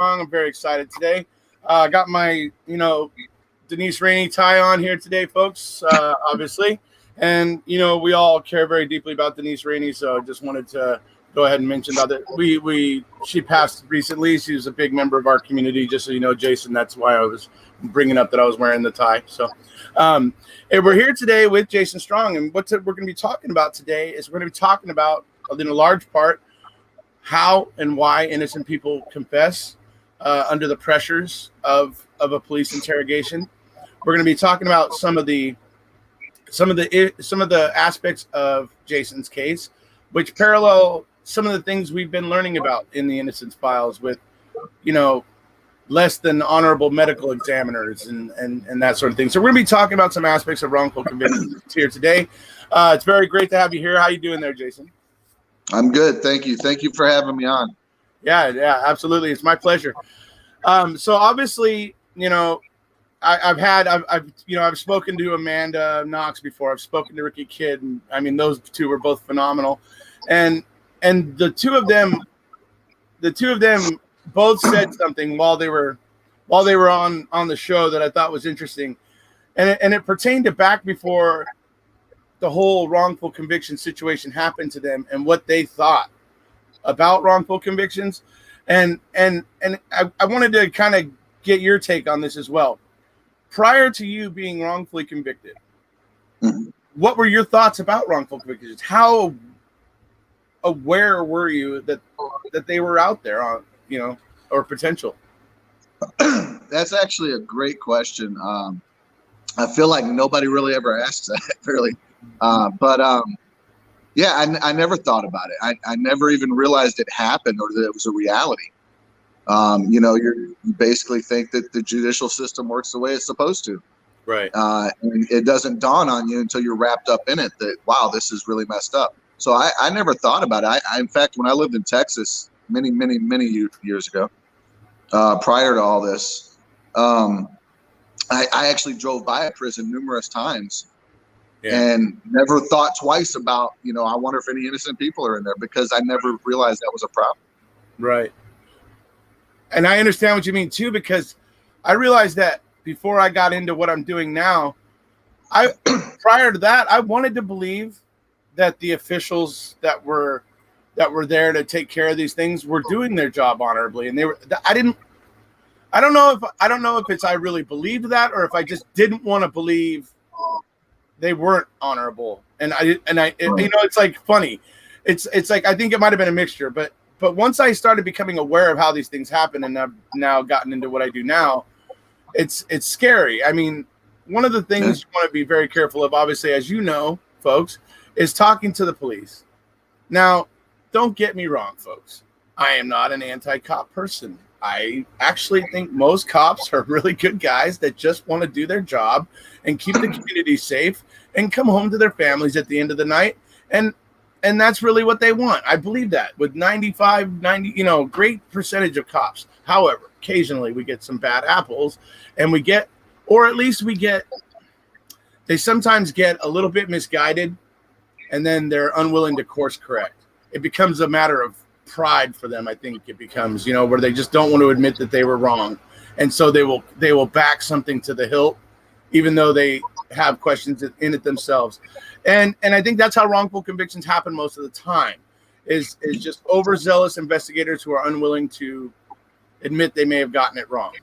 I'm very excited today. I got my, Denise Rainey tie on here today, folks, obviously. And, we all care very deeply about Denise Rainey, so I just wanted to go ahead and mention that she passed recently. She was a big member of our community, just so you know, Jason. That's why I was bringing up that I was wearing the tie. So and we're here today with Jason Strong, and what we're going to be talking about today is we're going to be talking about, in a large part, how and why innocent people confess under the pressures of a police interrogation. We're going to be talking about some of the aspects of Jason's case, which parallel some of the things we've been learning about in the innocence files with, less than honorable medical examiners and that sort of thing. So we're going to be talking about some aspects of wrongful convictions here today. It's very great to have you here. How you doing there, Jason? I'm good. Thank you. Thank you for having me on. Yeah, absolutely. It's my pleasure. So obviously, I've spoken to Amanda Knox before. I've spoken to Ricky Kidd, and I mean, those two were both phenomenal. And the two of them both said something while they were on the show that I thought was interesting. And it pertained to back before the whole wrongful conviction situation happened to them and what they thought about wrongful convictions. And I wanted to kind of get your take on this as well. Prior to you being wrongfully convicted, what were your thoughts about wrongful convictions? How aware were you that they were out there on, or potential? That's actually a great question. I feel like nobody really ever asks that, really. Yeah, I never thought about it. I never even realized it happened or that it was a reality. You basically think that the judicial system works the way it's supposed to. Right. And it doesn't dawn on you until you're wrapped up in it that, wow, this is really messed up. So I never thought about it. In fact, when I lived in Texas many years ago, prior to all this, I actually drove by a prison numerous times. Yeah. And never thought twice about, I wonder if any innocent people are in there, because I never realized that was a problem. Right. And I understand what you mean too, because I realized that before I got into what I'm doing now, prior to that, I wanted to believe that the officials that were there to take care of these things were doing their job honorably. And I don't know if it's I really believed that, or if I just didn't want to believe they weren't honorable. And it's like funny. It's like, I think it might've been a mixture, but once I started becoming aware of how these things happen, and I've now gotten into what I do now, it's scary. I mean, one of the things you want to be very careful of, obviously, as you know, folks, is talking to the police. Now, don't get me wrong, folks. I am not an anti-cop person. I actually think most cops are really good guys that just want to do their job and keep the community safe and come home to their families at the end of the night. And that's really what they want. I believe that with 90, great percentage of cops. However, occasionally we get some bad apples, and they sometimes get a little bit misguided, and then they're unwilling to course correct. It becomes a matter of pride for them. I think it becomes, where they just don't want to admit that they were wrong. And so they will back something to the hilt, even though they have questions in it themselves. And I think that's how wrongful convictions happen most of the time, is just overzealous investigators who are unwilling to admit they may have gotten it wrong.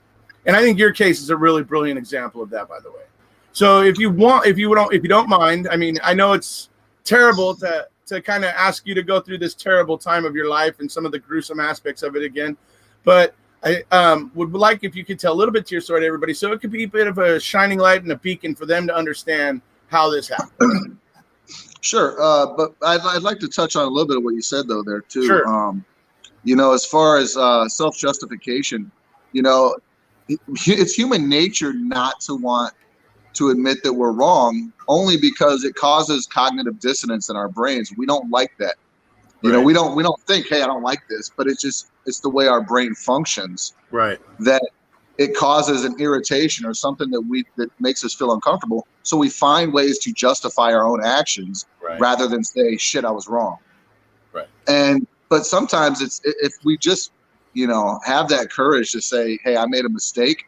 And I think your case is a really brilliant example of that, by the way. So if you don't mind, I mean, I know it's terrible to kind of ask you to go through this terrible time of your life and some of the gruesome aspects of it again, but I would like if you could tell a little bit to your story to everybody, so it could be a bit of a shining light and a beacon for them to understand how this happened. Sure. But I'd like to touch on a little bit of what you said, though, there, too. Sure. As far as self-justification, it's human nature not to want to admit that we're wrong, only because it causes cognitive dissonance in our brains. We don't like that. Right. We don't think, hey, I don't like this, but it's the way our brain functions. Right. That it causes an irritation or something that makes us feel uncomfortable. So we find ways to justify our own actions, right, rather than say, shit, I was wrong. Right. But sometimes if we just, have that courage to say, hey, I made a mistake,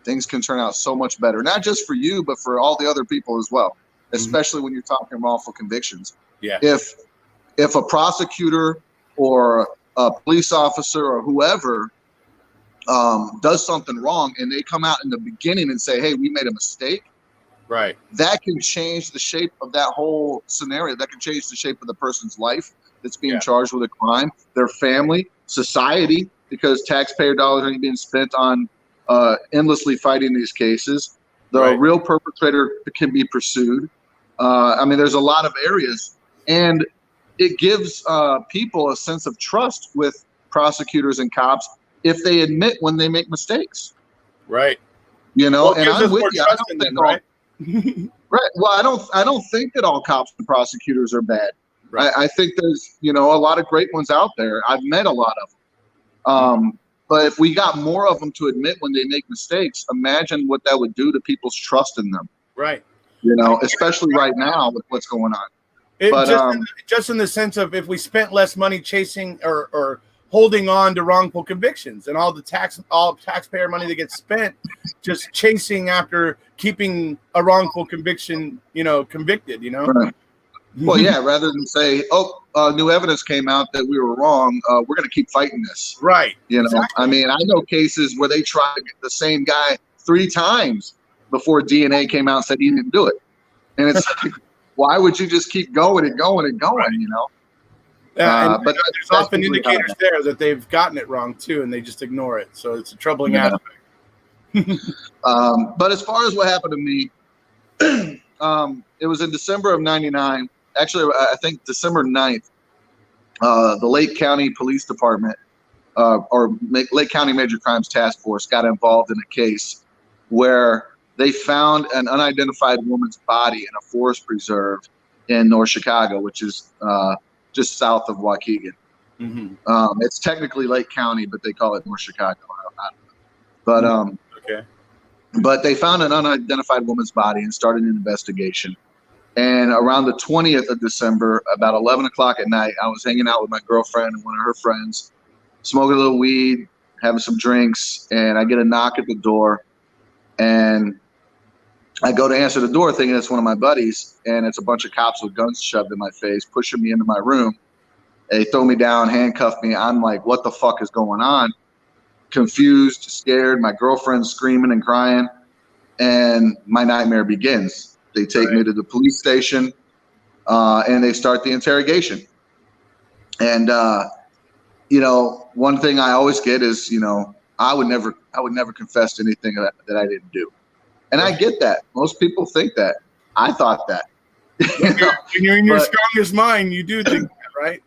things can turn out so much better, not just for you, but for all the other people as well, especially when you're talking wrongful convictions. Yeah. If a prosecutor or a police officer or whoever does something wrong and they come out in the beginning and say, hey, we made a mistake, right, that can change the shape of that whole scenario. That can change the shape of the person's life that's being charged with a crime, their family, society, because taxpayer dollars are being spent on endlessly fighting these cases. The real perpetrator can be pursued. There's a lot of areas, and it gives people a sense of trust with prosecutors and cops if they admit when they make mistakes. Right. And I'm with you. I don't think right. Right. Well, I don't think that all cops and prosecutors are bad. Right. I think there's, a lot of great ones out there. I've met a lot of them. But if we got more of them to admit when they make mistakes, imagine what that would do to people's trust in them. Right. Especially right now with what's going on. Just in the sense of if we spent less money chasing or holding on to wrongful convictions and all taxpayer money that gets spent just chasing after keeping a wrongful conviction, convicted, Right. Well, yeah, rather than say, new evidence came out that we were wrong, we're going to keep fighting this. Right. Exactly. I know cases where they tried to get the same guy 3 times before DNA came out and said he didn't do it. And it's like, why would you just keep going and going and going, but there's often indicators there that they've gotten it wrong too, and they just ignore it. So it's a troubling aspect. But as far as what happened to me, it was in December of '99. Actually, I think December 9th, the Lake County Police Department Lake County Major Crimes Task Force got involved in a case where they found an unidentified woman's body in a forest preserve in North Chicago, which is just south of Waukegan. It's technically Lake County, but they call it North Chicago. But they found an unidentified woman's body and started an investigation. And around the 20th of December, about 11 o'clock at night, I was hanging out with my girlfriend and one of her friends, smoking a little weed, having some drinks, and I get a knock at the door. And I go to answer the door thinking it's one of my buddies, and it's a bunch of cops with guns shoved in my face, pushing me into my room. They throw me down, handcuff me. I'm like, what the fuck is going on? Confused, scared. My girlfriend's screaming and crying, and my nightmare begins. They take me to the police station, and they start the interrogation. And one thing I always get is, I would never confess to anything that I didn't do. And I get that. Most people think that. I thought that. When you're in your strongest mind, you do think that, right?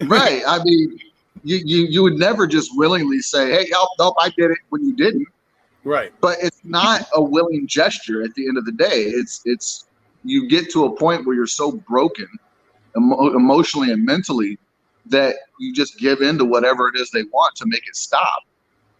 Right. I mean, you would never just willingly say, hey, help, I did it, when you didn't. Right. But it's not a willing gesture at the end of the day. It's you get to a point where you're so broken emotionally and mentally that you just give in to whatever it is they want to make it stop.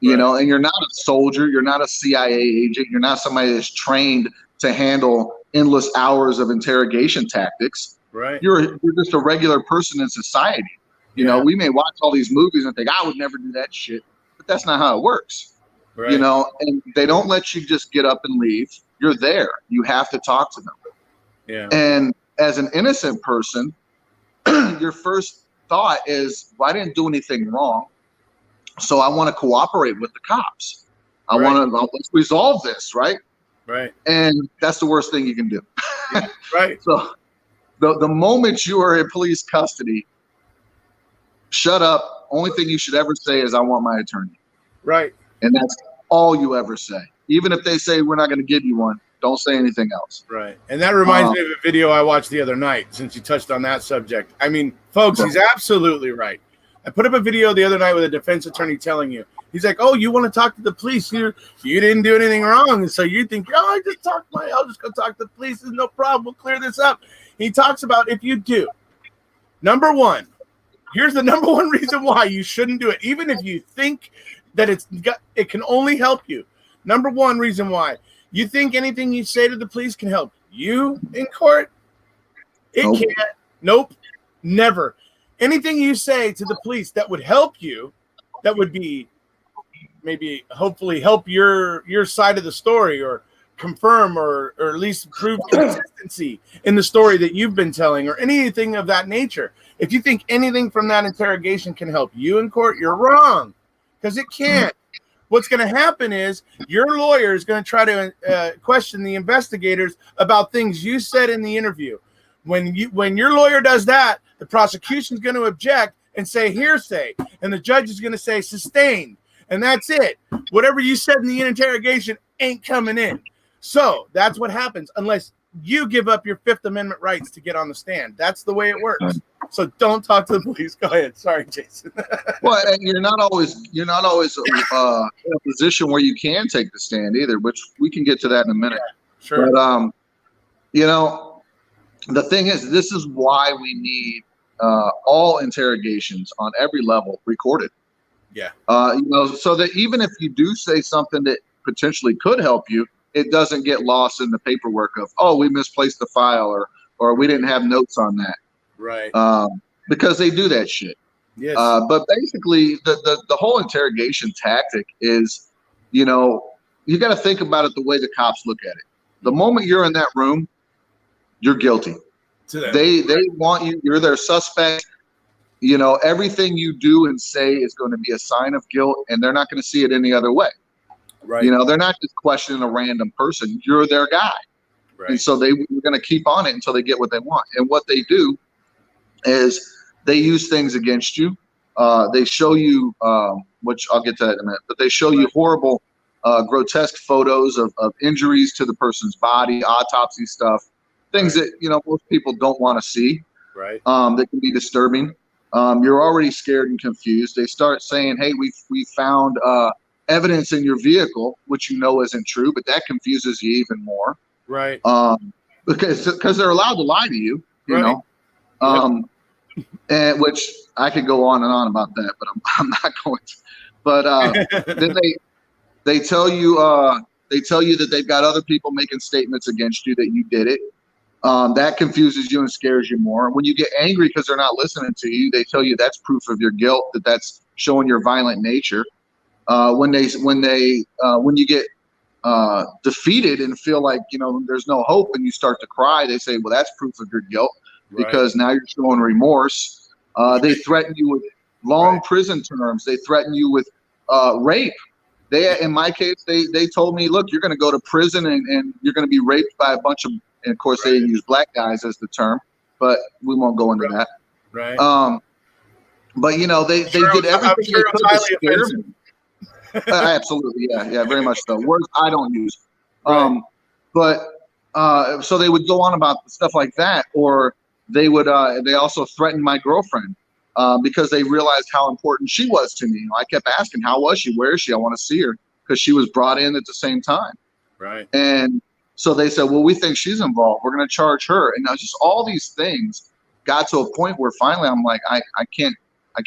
And you're not a soldier, you're not a CIA agent, you're not somebody that's trained to handle endless hours of interrogation tactics. Right. You're just a regular person in society. We may watch all these movies and think, I would never do that shit, but that's not how it works. Right. And they don't let you just get up and leave. You're there. You have to talk to them. Yeah. And as an innocent person, your first thought is, well, I didn't do anything wrong, so I want to cooperate with the cops. I want to let's resolve this, right? Right. And that's the worst thing you can do. Right. So the moment you are in police custody, shut up. Only thing you should ever say is, I want my attorney. Right. And that's all you ever say. Even if they say, we're not going to give you one, don't say anything else. Right. And that reminds me of a video I watched the other night, since you touched on that subject. I mean, folks, he's absolutely right. I put up a video the other night with a defense attorney telling you, he's like, oh, you want to talk to the police? You didn't do anything wrong. And so you think, I'll just go talk to the police. There's no problem. We'll clear this up. He talks about, if you do, number one, here's the number one reason why you shouldn't do it. Even if you think that it can only help you. Number one reason why you think anything you say to the police can help you in court, it can't. Nope, never. Anything you say to the police that would help you that would be maybe hopefully help your side of the story, or confirm or at least prove consistency in the story that you've been telling, or anything of that nature. If you think anything from that interrogation can help you in court, you're wrong, because it can't. What's going to happen is your lawyer is going to try to question the investigators about things you said in the interview. When your lawyer does that, the prosecution is going to object and say hearsay, and the judge is going to say sustained, and that's it. Whatever you said in the interrogation ain't coming in. So that's what happens unless you give up your Fifth Amendment rights to get on the stand. That's the way it works. So don't talk to the police. Go ahead. Sorry, Jason. Well, and you're not always in a position where you can take the stand either, which we can get to that in a minute. Yeah, sure. But the thing is, this is why we need all interrogations on every level recorded. Yeah. So that even if you do say something that potentially could help you, it doesn't get lost in the paperwork of, oh, we misplaced the file, or we didn't have notes on that. Right. Because they do that shit. Yes. But basically, the whole interrogation tactic is, you got to think about it the way the cops look at it. The moment you're in that room, you're guilty. They want you. You're their suspect. Everything you do and say is going to be a sign of guilt, and they're not going to see it any other way. Right. They're not just questioning a random person. You're their guy. Right. And so they're going to keep on it until they get what they want. And what they do is they use things against you. They show you, which I'll get to that in a minute, but they show you horrible, grotesque photos of injuries to the person's body, autopsy stuff, things that, most people don't want to see. Right. That can be disturbing. You're already scared and confused. They start saying, hey, we found evidence in your vehicle, which isn't true, but that confuses you even more. Right. Because they're allowed to lie to you, know. And which I could go on and on about that, but I'm not going to. But then they tell you that they've got other people making statements against you that you did it. That confuses you and scares you more. When you get angry because they're not listening to you, they tell you that's proof of your guilt, that's showing your violent nature. When you get defeated and feel like there's no hope and you start to cry, they say, well, that's proof of your guilt, because now you're showing remorse. They threaten you with long prison terms. They threaten you with rape. In my case, they told me, look, you're going to go to prison and you're going to be raped by a bunch of, and of course they use black guys as the term, but we won't go into that. Right. But they did everything they could to scare me. Absolutely, yeah, very much so. Words I don't use. Right. So they would go on about stuff like that, or they would. They also threatened my girlfriend because they realized how important she was to me. I kept asking, "How was she? Where is she? I want to see her," because she was brought in at the same time. Right. And so they said, "Well, we think she's involved. We're going to charge her." And now just all these things got to a point where finally I'm like, I can't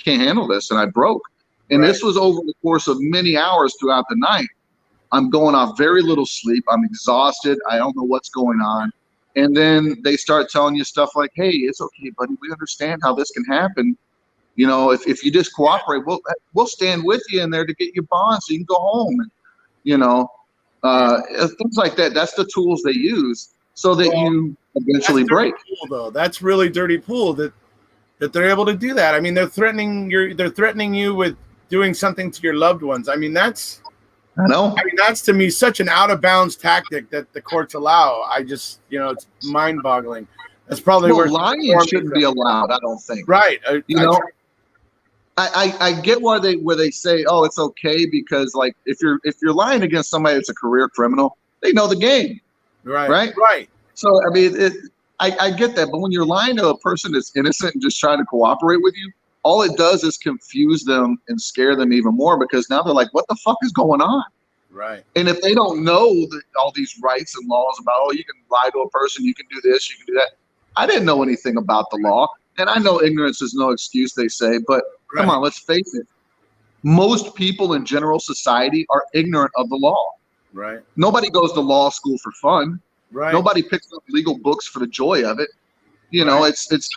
handle this, and I broke. And this was over the course of many hours throughout the night. I'm going off very little sleep. I'm exhausted. I don't know what's going on. And then they start telling you stuff like, hey, it's okay, buddy. We understand how this can happen. If you just cooperate, we'll stand with you in there to get you bond so you can go home. And, things like that. That's the tools they use so that you eventually break. Pool, though. That's really dirty pool that they're able to do that. I mean, they're threatening you with doing something to your loved ones. I mean, that's to me such an out of bounds tactic that the courts allow. I just, it's mind boggling. That's probably where lying shouldn't be allowed. I don't think. Right. I get why they say, oh, it's okay, because like if you're lying against somebody that's a career criminal, they know the game. Right. So I mean, I get that, but when you're lying to a person that's innocent and just trying to cooperate with you, all it does is confuse them and scare them even more, because now they're like, what the fuck is going on? Right. And if they don't know all these rights and laws about, oh, you can lie to a person, you can do this, you can do that. I didn't know anything about the law. And I know ignorance is no excuse, they say, but come on, let's face it. Most people in general society are ignorant of the law. Right. Nobody goes to law school for fun. Right. Nobody picks up legal books for the joy of it. It's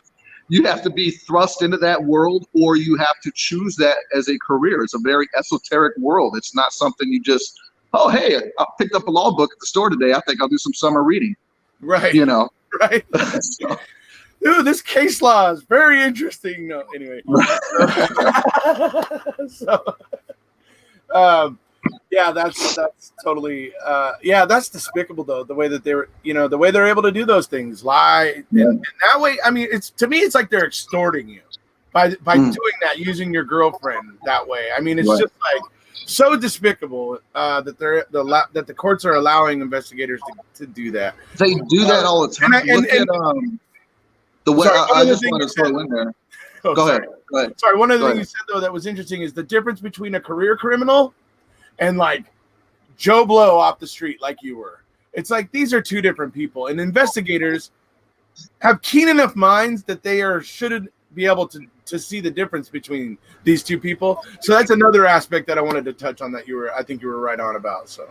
you have to be thrust into that world, or you have to choose that as a career. It's a very esoteric world. It's not something you just, oh, hey, I picked up a law book at the store today. I think I'll do some summer reading. Right. You know? Right. So, Ooh, this case law is very interesting. No, anyway. Yeah, that's totally that's despicable though, the way that they're the way they're able to do those things, lie and that way. I mean, it's to me it's like they're extorting you by doing that, using your girlfriend that way. I mean, it's just like so despicable that that the courts are allowing investigators to do that. They do that all the time. Look at the way I just want to throw in there. Go ahead. Sorry, one of the things you said though that was interesting is the difference between a career criminal and like Joe Blow off the street like you were. It's like these are two different people, and investigators have keen enough minds that they should be able to see the difference between these two people. So that's another aspect that I wanted to touch on that I think you were right on about. So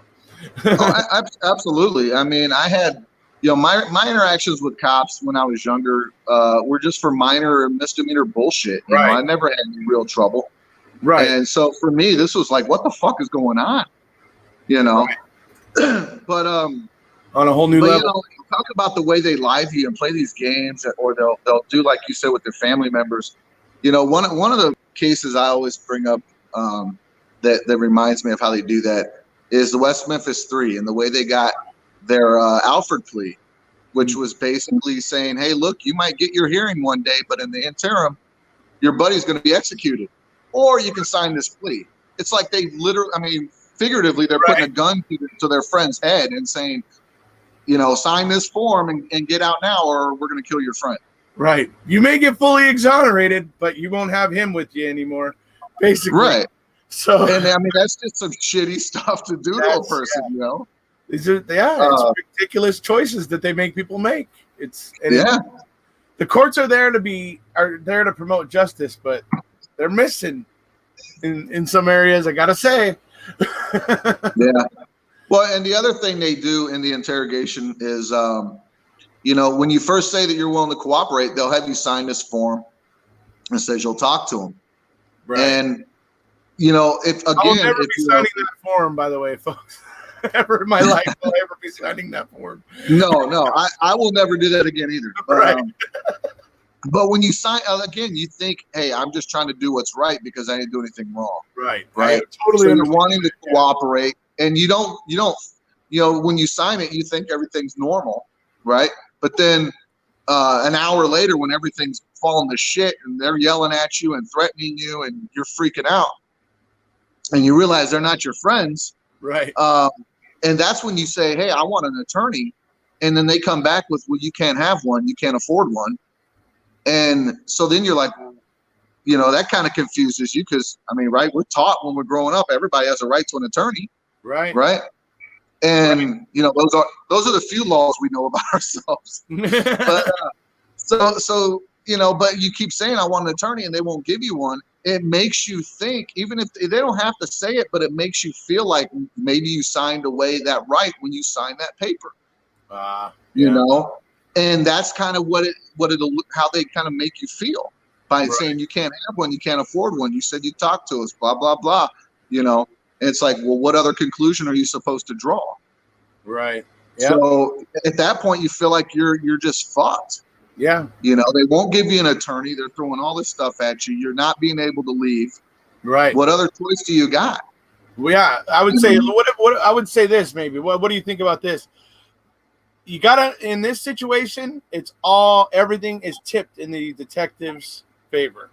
absolutely. I mean, I had my interactions with cops when I was younger were just for minor misdemeanor bullshit. You know, I never had any real trouble. Right. And so for me, this was like, what the fuck is going on? You know? Right. But on a whole new level. Talk about the way they lie to you and play these games, or they'll do like you said with their family members. You know, one of the cases I always bring up that reminds me of how they do that is the West Memphis 3 and the way they got their Alford plea, which was basically saying, hey, look, you might get your hearing one day, but in the interim, your buddy's going to be executed. Or you can sign this plea. It's like they literally, I mean, figuratively, they're putting a gun to their friend's head and saying, sign this form and get out now, or we're going to kill your friend. Right. You may get fully exonerated, but you won't have him with you anymore, basically. Right. So, and I mean, that's just some shitty stuff to do to a person, These are, it's ridiculous choices that they make people make. The courts are there to promote justice, but they're missing in some areas, I gotta say. Yeah. Well, and the other thing they do in the interrogation is, when you first say that you're willing to cooperate, they'll have you sign this form and says you'll talk to them. Right. And if again, I'll never be signing that form, by the way, folks. Ever in my life will I ever be signing that form. No, I will never do that again either. Right. But when you sign, again, you think, hey, I'm just trying to do what's right because I didn't do anything wrong. Right. Totally. So you're wanting to cooperate, and you don't, when you sign it, you think everything's normal, right? But then an hour later, when everything's falling to shit and they're yelling at you and threatening you and you're freaking out, and you realize they're not your friends. Right. And that's when you say, hey, I want an attorney. And then they come back with, well, you can't have one. You can't afford one. And so then you're like, that kind of confuses you because, I mean, right, we're taught when we're growing up, everybody has a right to an attorney. Right. Right. And, those are the few laws we know about ourselves. But but you keep saying, I want an attorney and they won't give you one. It makes you think, even if they don't have to say it, but it makes you feel like maybe you signed away that right when you signed that paper. And that's kind of how they kind of make you feel by saying you can't have one, you can't afford one. You said you talked to us, blah, blah, blah. And it's like, well, what other conclusion are you supposed to draw? Right. Yeah. So at that point, you feel like you're just fucked. Yeah. They won't give you an attorney. They're throwing all this stuff at you. You're not being able to leave. Right. What other choice do you got? Well, yeah, I would say what I would say this maybe. What do you think about this? You gotta, in this situation, everything is tipped in the detective's favor.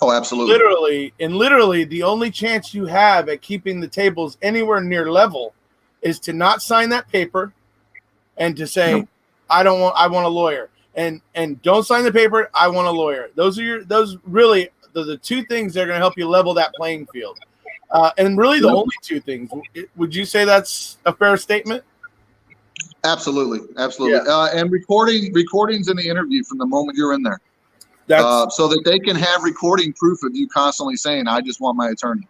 Oh, absolutely. Literally, the only chance you have at keeping the tables anywhere near level is to not sign that paper and to say, I want a lawyer. And don't sign the paper, I want a lawyer. Those are the two things that are going to help you level that playing field. And really the only two things. Would you say that's a fair statement? Absolutely. Yeah. And recordings in the interview from the moment you're in there. So that they can have recording proof of you constantly saying, I just want my attorney.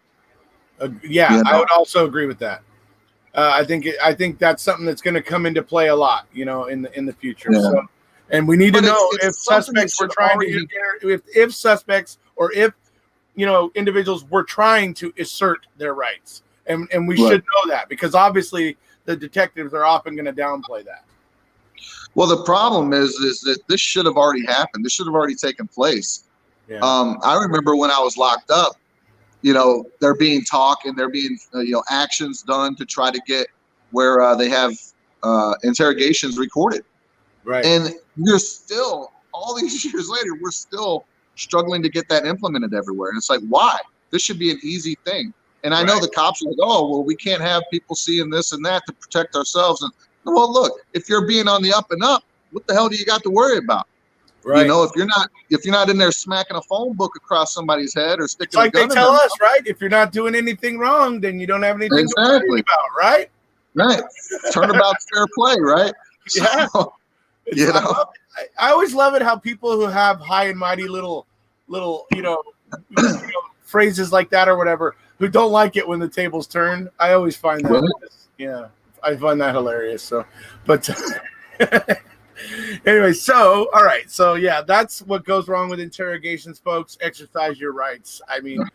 I would also agree with that. I think that's something that's going to come into play a lot, in the future. Yeah. And we need to But know it's if something that suspects were should trying already to, if suspects or if, individuals were trying to assert their rights. And we Right. should know that, because obviously the detectives are often going to downplay that. Well, the problem is that this should have already happened. This should have already taken place. Yeah. I remember when I was locked up, there being talk and there being, actions done to try to get where they have interrogations recorded. Right. And you're still, all these years later, we're still struggling to get that implemented everywhere. And it's like, why? This should be an easy thing. And I know the cops are like, oh, well, we can't have people seeing this and that to protect ourselves. And well, look, if you're being on the up and up, what the hell do you got to worry about? Right. If you're not in there smacking a phone book across somebody's head or sticking It's like a gun they tell in us, right? If you're not doing anything wrong, then you don't have anything to worry about, right? Right. Turnabout's fair play, right? Yeah. So, I always love it how people who have high and mighty little phrases like that or whatever, who don't like it when the tables turn. I always find that, I find that hilarious. So, but anyway, so all right, so yeah, that's what goes wrong with interrogations, folks. Exercise your rights. I mean,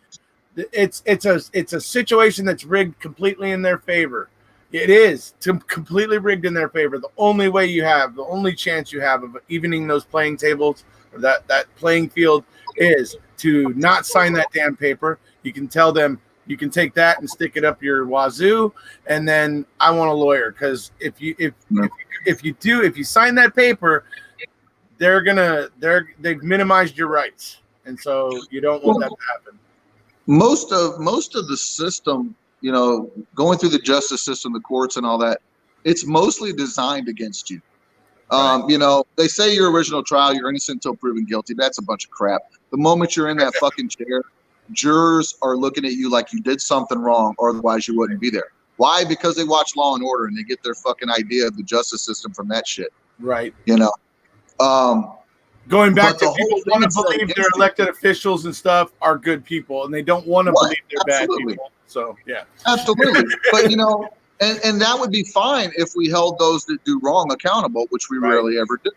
it's a situation that's rigged completely in their favor. It is completely rigged in their favor. The only chance you have of evening those playing tables or that playing field is to not sign that damn paper. You can tell them you can take that and stick it up your wazoo, and then I want a lawyer, because if you sign that paper, they've minimized your rights, and so you don't want that to happen. Most of the system, going through the justice system, the courts and all that, it's mostly designed against you. They say your original trial, you're innocent until proven guilty. That's a bunch of crap. The moment you're in that fucking chair, jurors are looking at you like you did something wrong, or otherwise you wouldn't be there. Why? Because they watch Law and Order and they get their fucking idea of the justice system from that shit. Right. Going back to people want to believe their elected officials and stuff are good people, and they don't want to believe they're bad people. So yeah, absolutely. But and that would be fine if we held those that do wrong accountable, which we rarely ever do.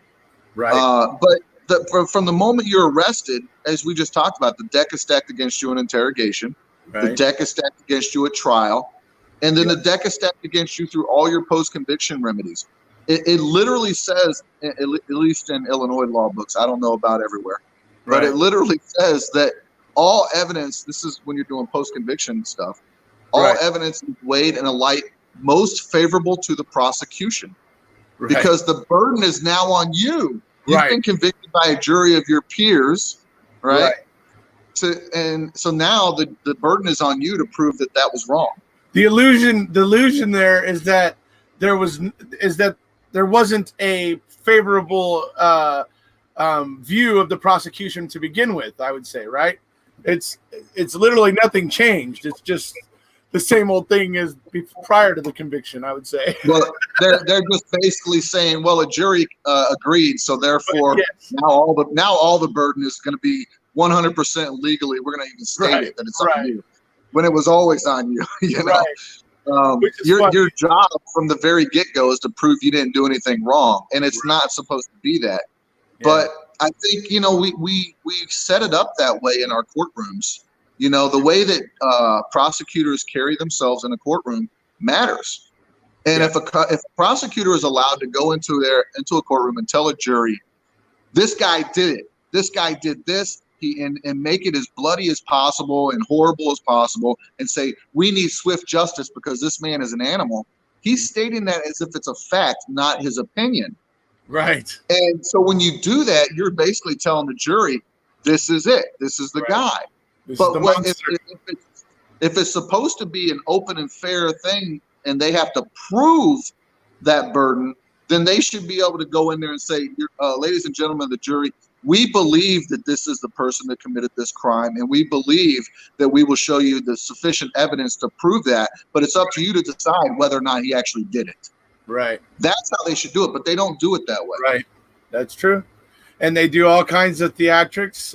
Right. But from the moment you're arrested, as we just talked about, the deck is stacked against you in interrogation. Right. The deck is stacked against you at trial, and then the deck is stacked against you through all your post-conviction remedies. It literally says, at least in Illinois law books, I don't know about everywhere, but it literally says that all evidence, this is when you're doing post-conviction stuff, all evidence is weighed in a light most favorable to the prosecution, because the burden is now on you. You've been convicted by a jury of your peers, right? So now the burden is on you to prove that was wrong. The illusion there is that there wasn't a favorable view of the prosecution to begin with, I would say, right? It's literally nothing changed. It's just the same old thing as prior to the conviction, I would say. Well, they're just basically saying, well, a jury agreed, so therefore now all the burden is going to be 100% legally. We're going to even state it that it's on you, when it was always on you. Your job from the very get-go is to prove you didn't do anything wrong, and it's not supposed to be that. But I think we set it up that way in our courtrooms. The way that prosecutors carry themselves in a courtroom matters. And if a prosecutor is allowed to go into a courtroom and tell a jury, this guy did it, this guy did this, and make it as bloody as possible and horrible as possible, and say, we need swift justice because this man is an animal, he's stating that as if it's a fact, not his opinion. Right. And so when you do that, you're basically telling the jury, this is it. This is the guy. But if it's supposed to be an open and fair thing and they have to prove that burden, then they should be able to go in there and say, ladies and gentlemen of the jury, we believe that this is the person that committed this crime, and we believe that we will show you the sufficient evidence to prove that, but it's up to you to decide whether or not he actually did it. Right. That's how they should do it, but they don't do it that way. Right. That's true. And they do all kinds of theatrics.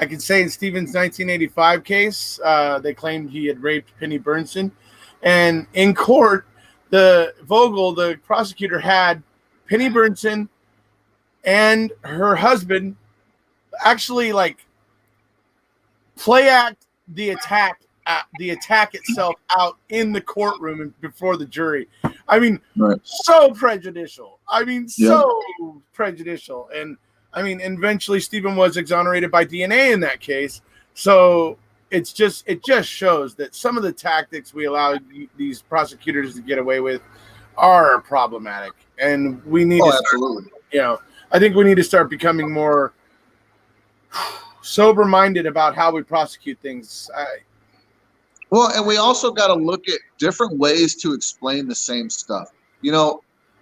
I can say in Stephen's 1985 case, they claimed he had raped Penny Bernson. And in court, the prosecutor, had Penny Bernson and her husband actually like play act the attack itself out in the courtroom and before the jury. I mean, so prejudicial. I mean, so prejudicial. And I mean, eventually Stephen was exonerated by DNA in that case. So it just shows that some of the tactics we allow these prosecutors to get away with are problematic, and we need to start, absolutely. I think we need to start becoming more sober-minded about how we prosecute things. Well, and we also got to look at different ways to explain the same stuff.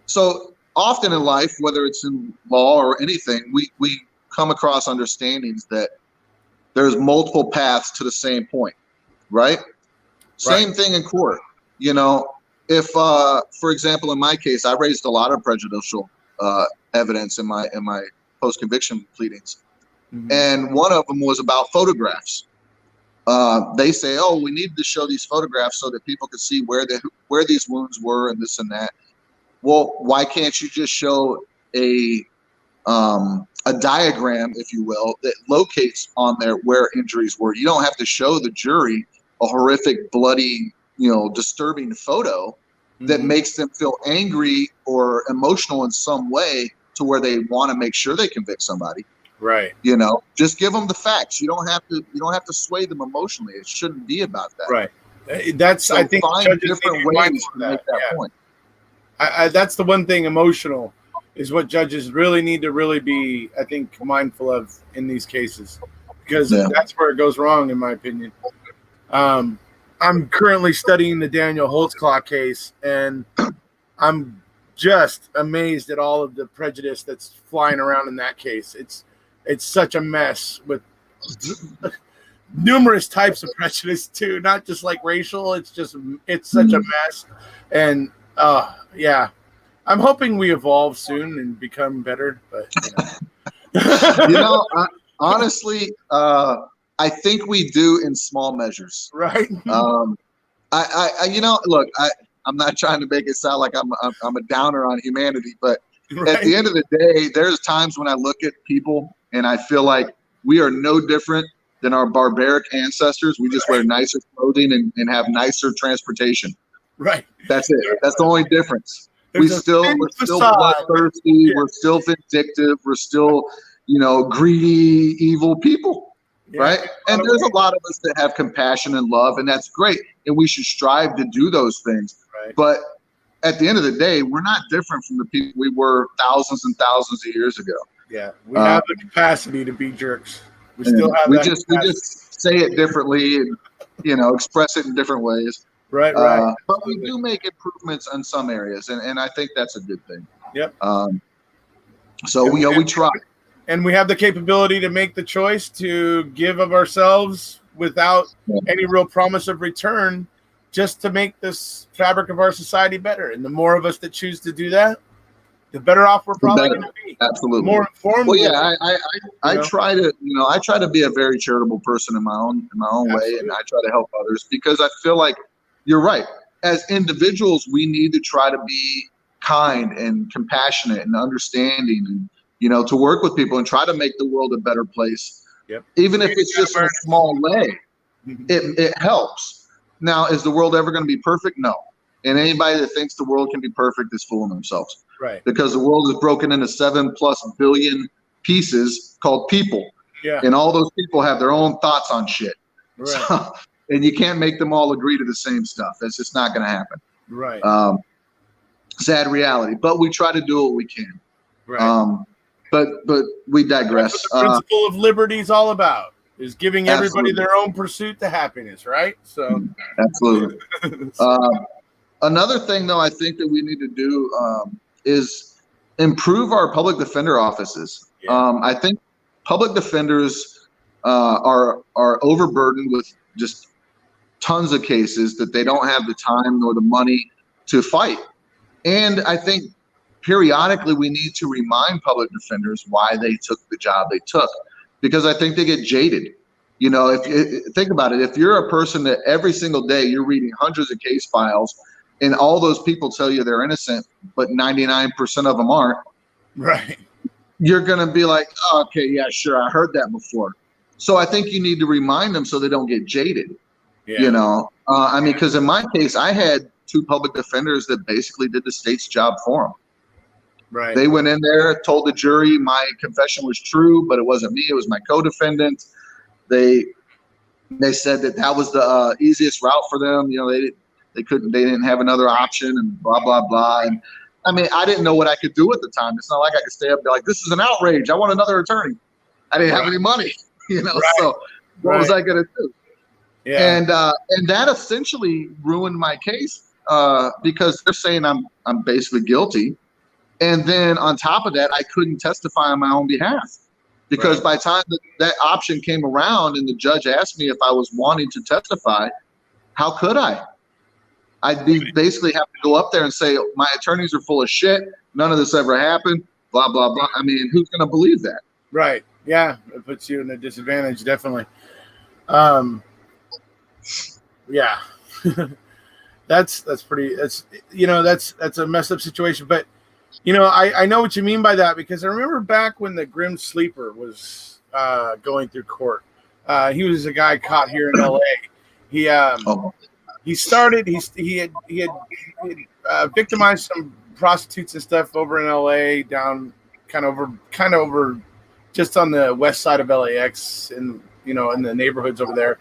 So often in life, whether it's in law or anything, we come across understandings that there's multiple paths to the same point, right? Same thing in court. If, for example, in my case, I raised a lot of prejudicial evidence in my post-conviction pleadings. Mm-hmm. And one of them was about photographs. They say, oh, we need to show these photographs so that people can see where these wounds were and this and that. Well, why can't you just show a diagram, if you will, that locates on there where injuries were? You don't have to show the jury a horrific, bloody, disturbing photo that makes them feel angry or emotional in some way to where they want to make sure they convict somebody. Right. Just give them the facts. You don't have to sway them emotionally. It shouldn't be about that. Right. That's, I think, find different ways to make that point. That's the one thing. Emotional is what judges really need to really be, I think, mindful of in these cases, because that's where it goes wrong, in my opinion. I'm currently studying the Daniel Holtzclaw case, and I'm just amazed at all of the prejudice that's flying around in that case. It's such a mess with numerous types of prejudice too, not just like racial. It's such a mess. And I'm hoping we evolve soon and become better, but honestly, I think we do in small measures. Right. Look, I'm not trying to make it sound like I'm a downer on humanity, but at the end of the day, there's times when I look at people and I feel like we are no different than our barbaric ancestors. We just wear nicer clothing and have nicer transportation. Right. That's it. That's the only difference. We're still bloodthirsty. Yeah. We're still vindictive. We're still, greedy, evil people. Yeah. Right. And there's a lot of us that have compassion and love, and that's great. And we should strive to do those things. Right. But at the end of the day, we're not different from the people we were thousands and thousands of years ago. Yeah. We have the capacity to be jerks. We still have we just say it differently and, express it in different ways. Right. But we do make improvements in some areas, and I think that's a good thing. Yep. So we try. And we have the capability to make the choice to give of ourselves without any real promise of return, just to make this fabric of our society better. And the more of us that choose to do that, the better off we're probably going to be. Absolutely. The more informed. Well, yeah, I try to be a very charitable person in my own way, and I try to help others because I feel like you're right. As individuals, we need to try to be kind and compassionate and understanding, and to work with people and try to make the world a better place. Yep. Even if it's just a small way, it helps. Now, is the world ever going to be perfect? No. And anybody that thinks the world can be perfect is fooling themselves. Right. Because the world is broken into 7+ billion pieces called people. Yeah. And all those people have their own thoughts on shit. Right. So, and you can't make them all agree to the same stuff. It's just not going to happen. Right. Sad reality. But we try to do what we can. Right. But we digress. That's what the principle of liberty is all about, is giving everybody their own pursuit to happiness, right? So absolutely. Another thing, though, I think that we need to do is improve our public defender offices. Yeah. I think public defenders are overburdened with just tons of cases that they don't have the time nor the money to fight. And I think periodically we need to remind public defenders why they took the job they took, because I think they get jaded. Think about it. If you're a person that every single day you're reading hundreds of case files and all those people tell you they're innocent, but 99% of them aren't. Right. you're going to be like, oh, okay, yeah, sure, I heard that before. So I think you need to remind them so they don't get jaded. Yeah. You know, I mean, because in my case, I had 2 public defenders that basically did the state's job for them. Right. They went in there, told the jury my confession was true, but it wasn't me; it was my co-defendant. They said that was the easiest route for them. You know, they didn't have another option, and blah blah blah. And I mean, I didn't know what I could do at the time. It's not like I could stay up and be like, "This is an outrage. I want another attorney." I didn't have any money, you know. Right. So what was I going to do? Yeah. And that essentially ruined my case because they're saying I'm basically guilty. And then on top of that, I couldn't testify on my own behalf because by the time that option came around and the judge asked me if I was wanting to testify, how could I? I'd basically have to go up there and say, my attorneys are full of shit. None of this ever happened, blah, blah, blah. I mean, who's going to believe that? Right. Yeah. It puts you in a disadvantage. Definitely. Yeah. that's a messed up situation, but I know what you mean by that because I remember back when the Grim Sleeper was going through court. He was a guy caught here in LA. He had victimized some prostitutes and stuff over in LA, down kind of over just on the west side of LAX in the neighborhoods over there.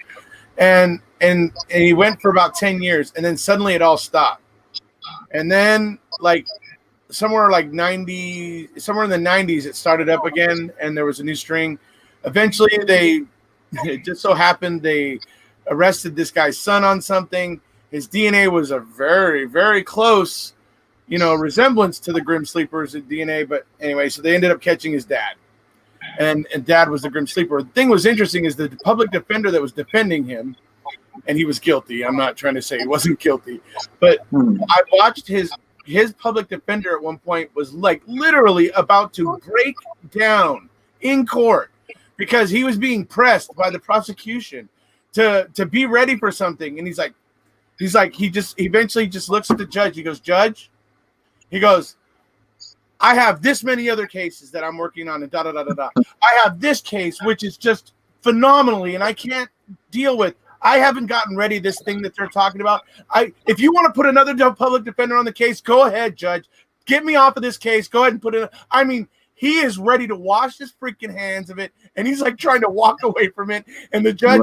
And he went for about 10 years and then suddenly it all stopped. And then somewhere in the 90s, it started up again and there was a new string. Eventually it just so happened they arrested this guy's son on something. His DNA was a very, very close, resemblance to the Grim Sleeper's DNA. But anyway, so they ended up catching his dad. And dad was the Grim Sleeper. The thing was interesting is the public defender that was defending him, and he was guilty. I'm not trying to say he wasn't guilty, but I watched his public defender at one point was literally about to break down in court because he was being pressed by the prosecution to be ready for something. And he eventually just looks at the judge. He goes, Judge, he goes, I have this many other cases that I'm working on and da da da da da. I have this case which is just phenomenally, and I can't deal with. I haven't gotten ready this thing that they're talking about. If you want to put another public defender on the case, go ahead, Judge. Get me off of this case. Go ahead and put it. I mean, he is ready to wash his freaking hands of it, and he's trying to walk away from it. And the judge,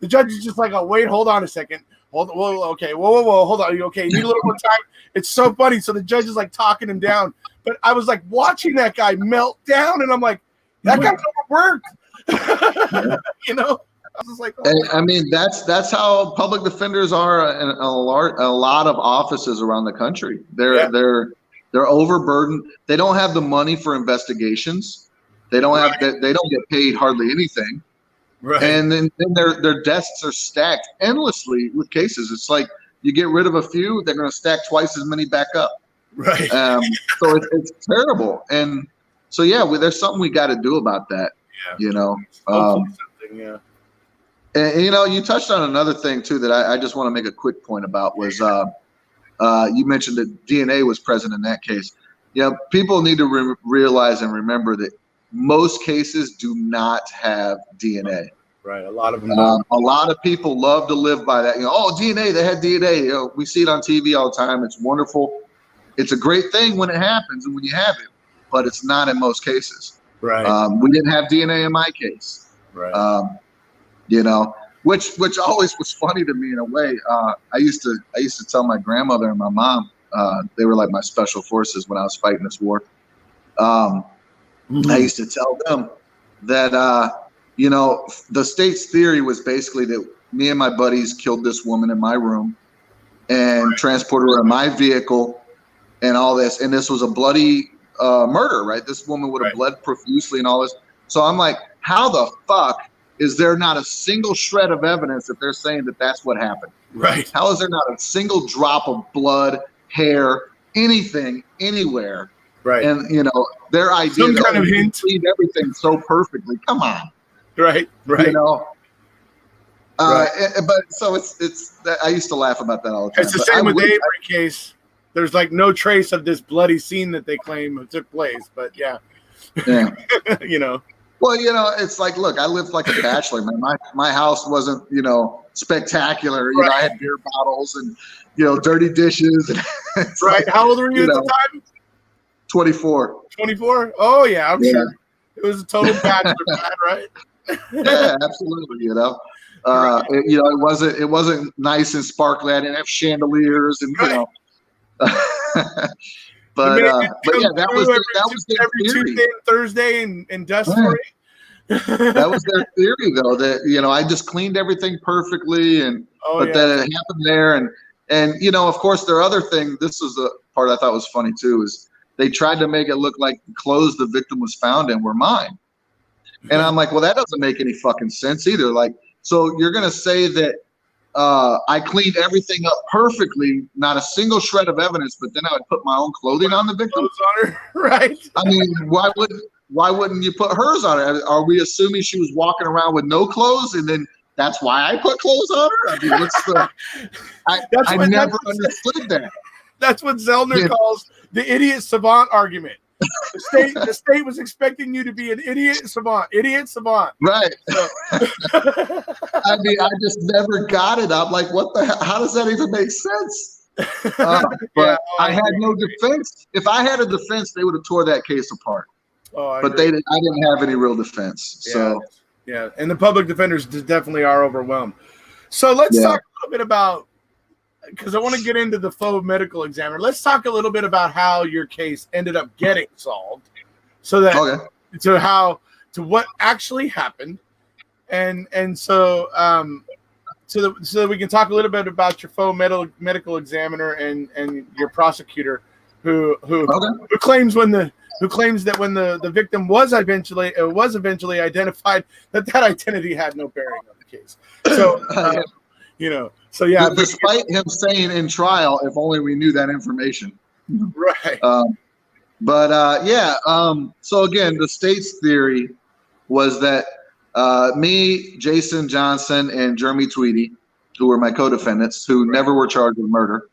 is just like, oh, wait, hold on a second. Hold on, hold on. Okay, you need a little more time. It's so funny. So the judge is talking him down. But I was watching that guy melt down, and I'm like, that guy's overworked. I was just like, oh. I mean, that's how public defenders are in a lot of offices around the country. They're overburdened. They don't have the money for investigations. They don't they don't get paid hardly anything. Right. And then their desks are stacked endlessly with cases. It's like you get rid of a few, they're going to stack twice as many back up. Right. So it's terrible. And so, there's something we got to do about that. Yeah. And you touched on another thing too that I just want to make a quick point about was you mentioned that DNA was present in that case. People need to realize and remember that most cases do not have DNA. Right. A lot of them. A lot of people love to live by that. DNA, they had DNA. We see it on TV all the time. It's wonderful. It's a great thing when it happens and when you have it, but it's not in most cases. Right. We didn't have DNA in my case. Right. Which always was funny to me in a way. I used to tell my grandmother and my mom, they were like my special forces when I was fighting this war. I used to tell them that, the state's theory was basically that me and my buddies killed this woman in my room and transported her in my vehicle and all this. And this was a bloody murder, right? This woman would have bled profusely and all this. So I'm like, how the fuck is there not a single shred of evidence that they're saying that that's what happened? Right. How is there not a single drop of blood, hair, anything, anywhere? Right. And, their idea some kind of hint, everything so perfectly. Come on. Right. Right. But so it's I used to laugh about that all the time. It's the same with the Avery case. There's no trace of this bloody scene that they claim took place. But yeah. Yeah. You know. Well, it's like, look, I lived like a bachelor, man. My house wasn't, spectacular. Right. I had beer bottles and, dirty dishes. And Right. like, How old were you at the time? 24. 24? Oh, yeah, I'm sure. It was a total bachelor pad, right? Yeah, absolutely. Right. It wasn't nice and sparkly. I didn't have chandeliers and, Right. but yeah, that was their every theory. Tuesday and Thursday and dust Right. for you. That was their theory, though, that I just cleaned everything perfectly, but then it happened there, and of course, their other thing. This was the part I thought was funny too, is they tried to make it look like the clothes the victim was found in were mine, and I'm like, well, that doesn't make any fucking sense either. Like, so you're gonna say that I cleaned everything up perfectly, not a single shred of evidence, but then I would put my own clothing on the victim? Clothes on her, right? I mean, why wouldn't you put hers on her? Are we assuming she was walking around with no clothes, and then that's why I put clothes on her? I mean, what's the? I never understood that. That's what Zellner calls the idiot savant argument. The state was expecting you to be an idiot savant. Right. So. I mean, I just never got it. I'm like, what the hell? How does that even make sense? But I had no defense. If I had a defense, they would have tore that case apart. Oh, but I didn't have any real defense. So yeah, and the public defenders definitely are overwhelmed. So let's talk a little bit about, because I want to get into the faux medical examiner. Let's talk a little bit about how your case ended up getting solved, so that to what actually happened, and so so that we can talk a little bit about your faux medical examiner and your prosecutor who claims that when the victim was eventually identified, that identity had no bearing on the case. So despite him saying in trial, if only we knew that information. Right. So again, the state's theory was that me, Jason Johnson, and Jeremy Tweedy, who were my co-defendants, who never were charged with murder,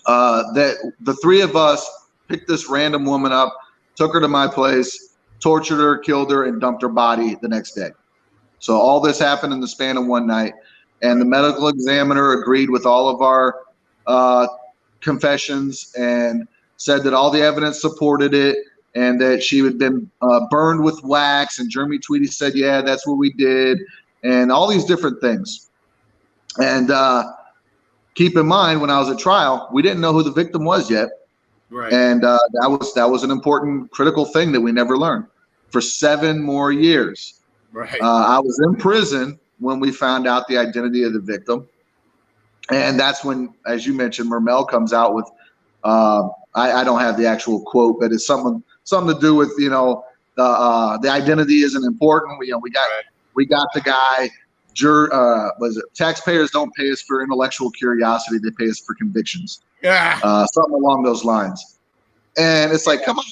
that the three of us picked this random woman up, took her to my place, tortured her, killed her, and dumped her body the next day. So all this happened in the span of one night, and the medical examiner agreed with all of our confessions and said that all the evidence supported it, and that she had been burned with wax. And Jeremy Tweedy said, yeah, that's what we did, and all these different things. And keep in mind, when I was at trial, we didn't know who the victim was yet. Right. And that was an important, critical thing that we never learned for 7 more years. Right. I was in prison when we found out the identity of the victim, and that's when, as you mentioned, Mermel comes out with I don't have the actual quote, but it's something to do with the identity isn't important. We got the guy. Taxpayers don't pay us for intellectual curiosity; they pay us for convictions. Yeah. Something along those lines. And it's like, come on,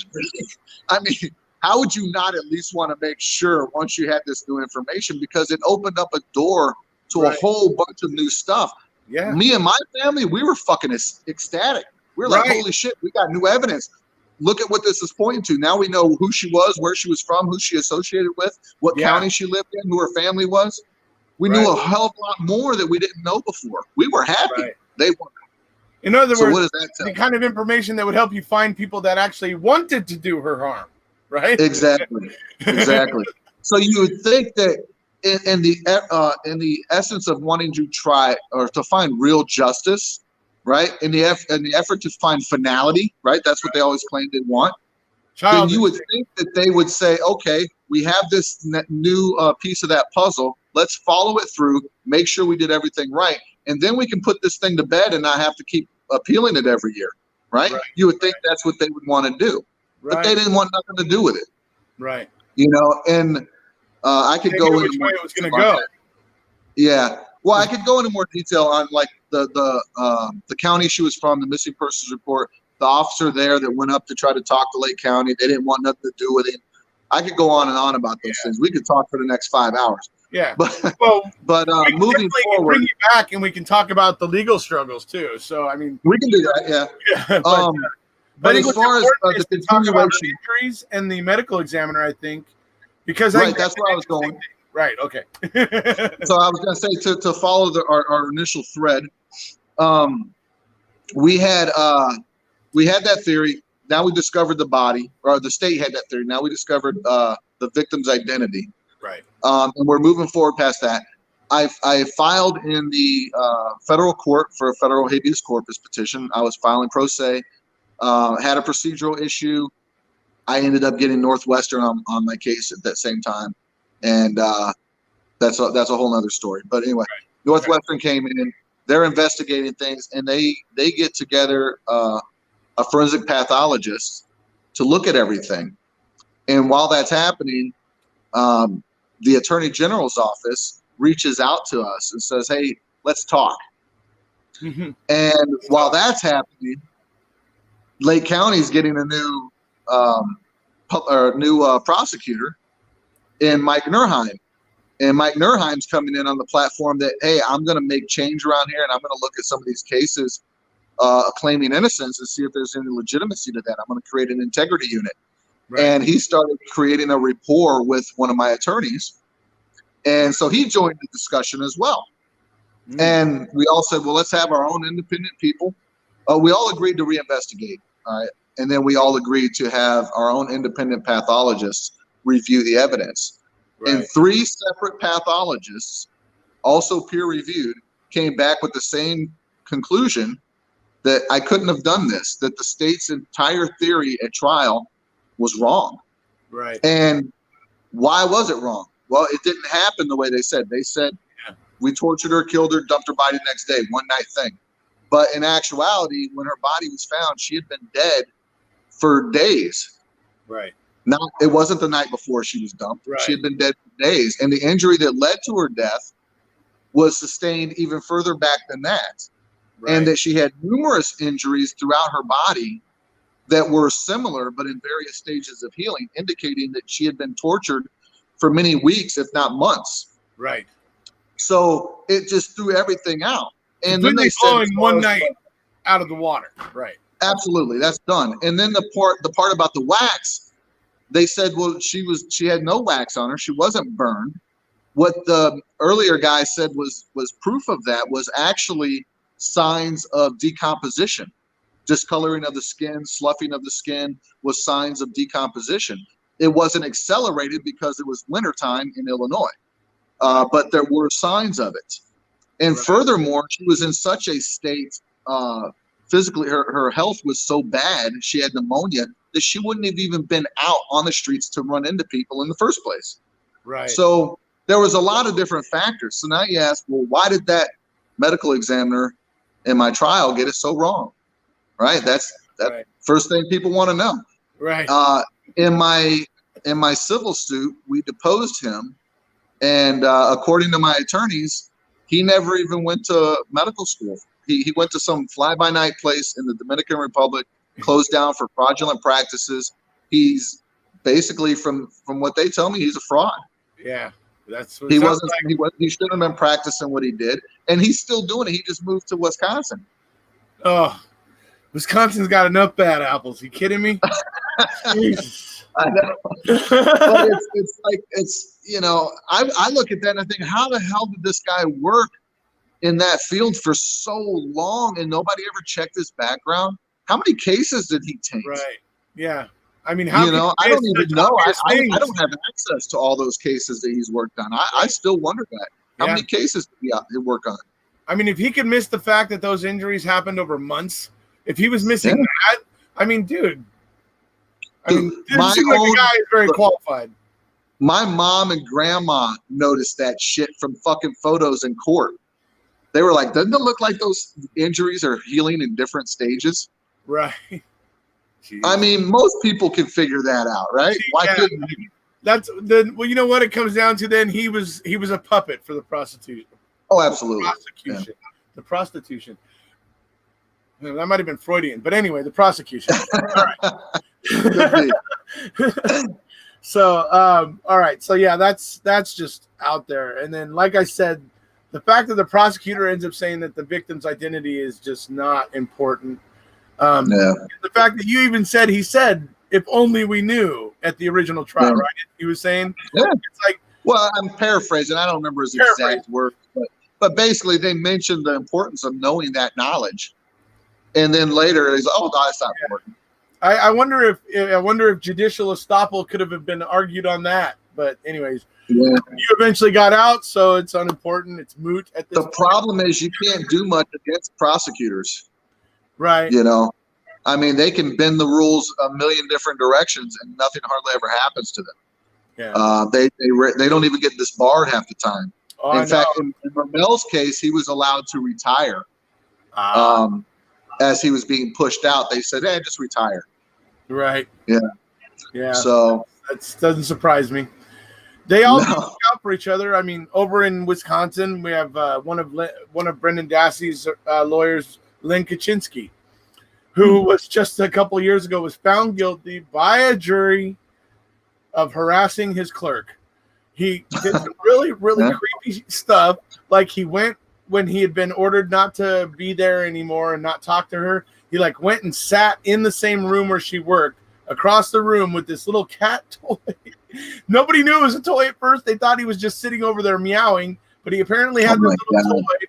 I mean, how would you not at least want to make sure once you had this new information, because it opened up a door to a whole bunch of new stuff. Yeah. Me and my family, we were fucking ecstatic. We were like, holy shit, we got new evidence. Look at what this is pointing to. Now we know who she was, where she was from, who she associated with, what county she lived in, who her family was. We knew a hell of a lot more that we didn't know before. We were happy. They weren't. In other words, what does that tell the kind of information that would help you find people that actually wanted to do her harm, right? Exactly. So you would think that in the essence of wanting to try or to find real justice, right? In the effort to find finality, right? That's what they always claim they want. Then you would think that they would say, okay, we have this new piece of that puzzle. Let's follow it through, make sure we did everything right, and then we can put this thing to bed and not have to keep appealing it every year, right? You would think that's what they would want to do, but they didn't want nothing to do with it, right? And I could go into more it was going to go. Yeah, well, I could go into more detail on like the county she was from, the missing persons report, the officer there that went up to try to talk to Lake County. They didn't want nothing to do with it. I could go on and on about those things. We could talk for the next 5 hours. Yeah. But moving forward, bring you back, and we can talk about the legal struggles too. So I mean, we can do that. Yeah. But think as what's far as important the is to talk about continuation, the injuries and the medical examiner, I think, because right, that's where I was going. Right. Okay. So I was going to say to follow our initial thread, we had that theory. Now we discovered the body, or the state had that theory. Now we discovered the victim's identity. Right. And we're moving forward past that. I filed in the federal court for a federal habeas corpus petition. I was filing pro se. Had a procedural issue. I ended up getting Northwestern on my case at that same time, and that's a whole nother story. But anyway, Right. Northwestern came in. They're investigating things, and they get together a forensic pathologist to look at everything. And while that's happening, the Attorney General's office reaches out to us and says, "Hey, let's talk." Mm-hmm. And while that's happening, Lake County's getting a new prosecutor in Mike Nerheim. And Mike Nerheim's coming in on the platform that, hey, I'm going to make change around here, and I'm going to look at some of these cases claiming innocence and see if there's any legitimacy to that. I'm going to create an integrity unit. Right. And he started creating a rapport with one of my attorneys. And so he joined the discussion as well. Mm. And we all said, well, let's have our own independent people. We all agreed to reinvestigate. All right. And then we all agreed to have our own independent pathologists review the evidence. Right. And 3 separate pathologists, also peer-reviewed, came back with the same conclusion that I couldn't have done this, that the state's entire theory at trial was wrong. Right. And why was it wrong? Well, it didn't happen the way they said. They said, we tortured her, killed her, dumped her body the next day, one night thing. But in actuality, when her body was found, she had been dead for days. Right. It wasn't the night before she was dumped. Right. She had been dead for days. And the injury that led to her death was sustained even further back than that. Right. And that she had numerous injuries throughout her body that were similar, but in various stages of healing, indicating that she had been tortured for many weeks, if not months. Right. So it just threw everything out. And then they said one night out of the water. Right. Absolutely. That's done. And then the part about the wax, they said, well, she had no wax on her. She wasn't burned. What the earlier guy said was proof of that was actually signs of decomposition. Discoloring of the skin, sloughing of the skin was signs of decomposition. It wasn't accelerated because it was wintertime in Illinois, but there were signs of it. And right. Furthermore, she was in such a state physically, her health was so bad, she had pneumonia, that she wouldn't have even been out on the streets to run into people in the first place. Right. So there was a lot of different factors. So now you ask, well, why did that medical examiner in my trial get it so wrong? Right. That's right. First thing people want to know. Right. In my civil suit, we deposed him, and according to my attorneys, he never even went to medical school. He went to some fly-by-night place in the Dominican Republic, closed down for fraudulent practices. He's basically, from what they tell me, he's a fraud. Yeah, that's what he wasn't. Like. He shouldn't have been practicing what he did, and he's still doing it. He just moved to Wisconsin. Oh, Wisconsin's got enough bad apples. You kidding me? I know, but it's I look at that and I think, how the hell did this guy work in that field for so long and nobody ever checked his background? How many cases did he take? Right. Yeah. I mean, I don't even know. I don't have access to all those cases that he's worked on. I still wonder that. How many cases did he work on? I mean, if he could miss the fact that those injuries happened over months, if he was missing that, I mean, dude. I mean, it seems like the guy is very qualified. My mom and grandma noticed that shit from fucking photos in court. They were like, doesn't it look like those injuries are healing in different stages? Right. Jeez. I mean, most people can figure that out, right? Why couldn't he? Well, you know what it comes down to then? He was a puppet for the prostitution. Oh, absolutely. The prostitution. That might have been Freudian, but anyway, the prosecution. All right. So, all right. So yeah, that's just out there. And then, like I said, the fact that the prosecutor ends up saying that the victim's identity is just not important. Yeah. The fact that you even said he said, "If only we knew" at the original trial, Yeah. right? He was saying, Yeah. it's like, well, I'm paraphrasing. I don't remember his exact words, but basically they mentioned the importance of knowing that knowledge, and then later he's, oh, no, it's not important. I wonder if judicial estoppel could have been argued on that. But anyways, Yeah. you eventually got out, so it's unimportant. It's moot at this point. Problem is you can't do much against prosecutors. Right. You know, I mean, they can bend the rules a million different directions and nothing hardly ever happens to them. Yeah. They don't even get disbarred half the time. Oh, in fact, in Romel's case, he was allowed to retire. As he was being pushed out, they said, "Hey, just retire." Right. Yeah. Yeah. So that doesn't surprise me. They all look out for each other. I mean, over in Wisconsin, we have one of Brendan Dassey's lawyers, Lynn Kaczynski, who was just a couple of years ago was found guilty by a jury of harassing his clerk. He did some really, really creepy stuff. Like he went when he had been ordered not to be there anymore and not talk to her. He like went and sat in the same room where she worked, across the room with this little cat toy. Nobody knew it was a toy at first. They thought he was just sitting over there meowing, but he apparently had this little toy,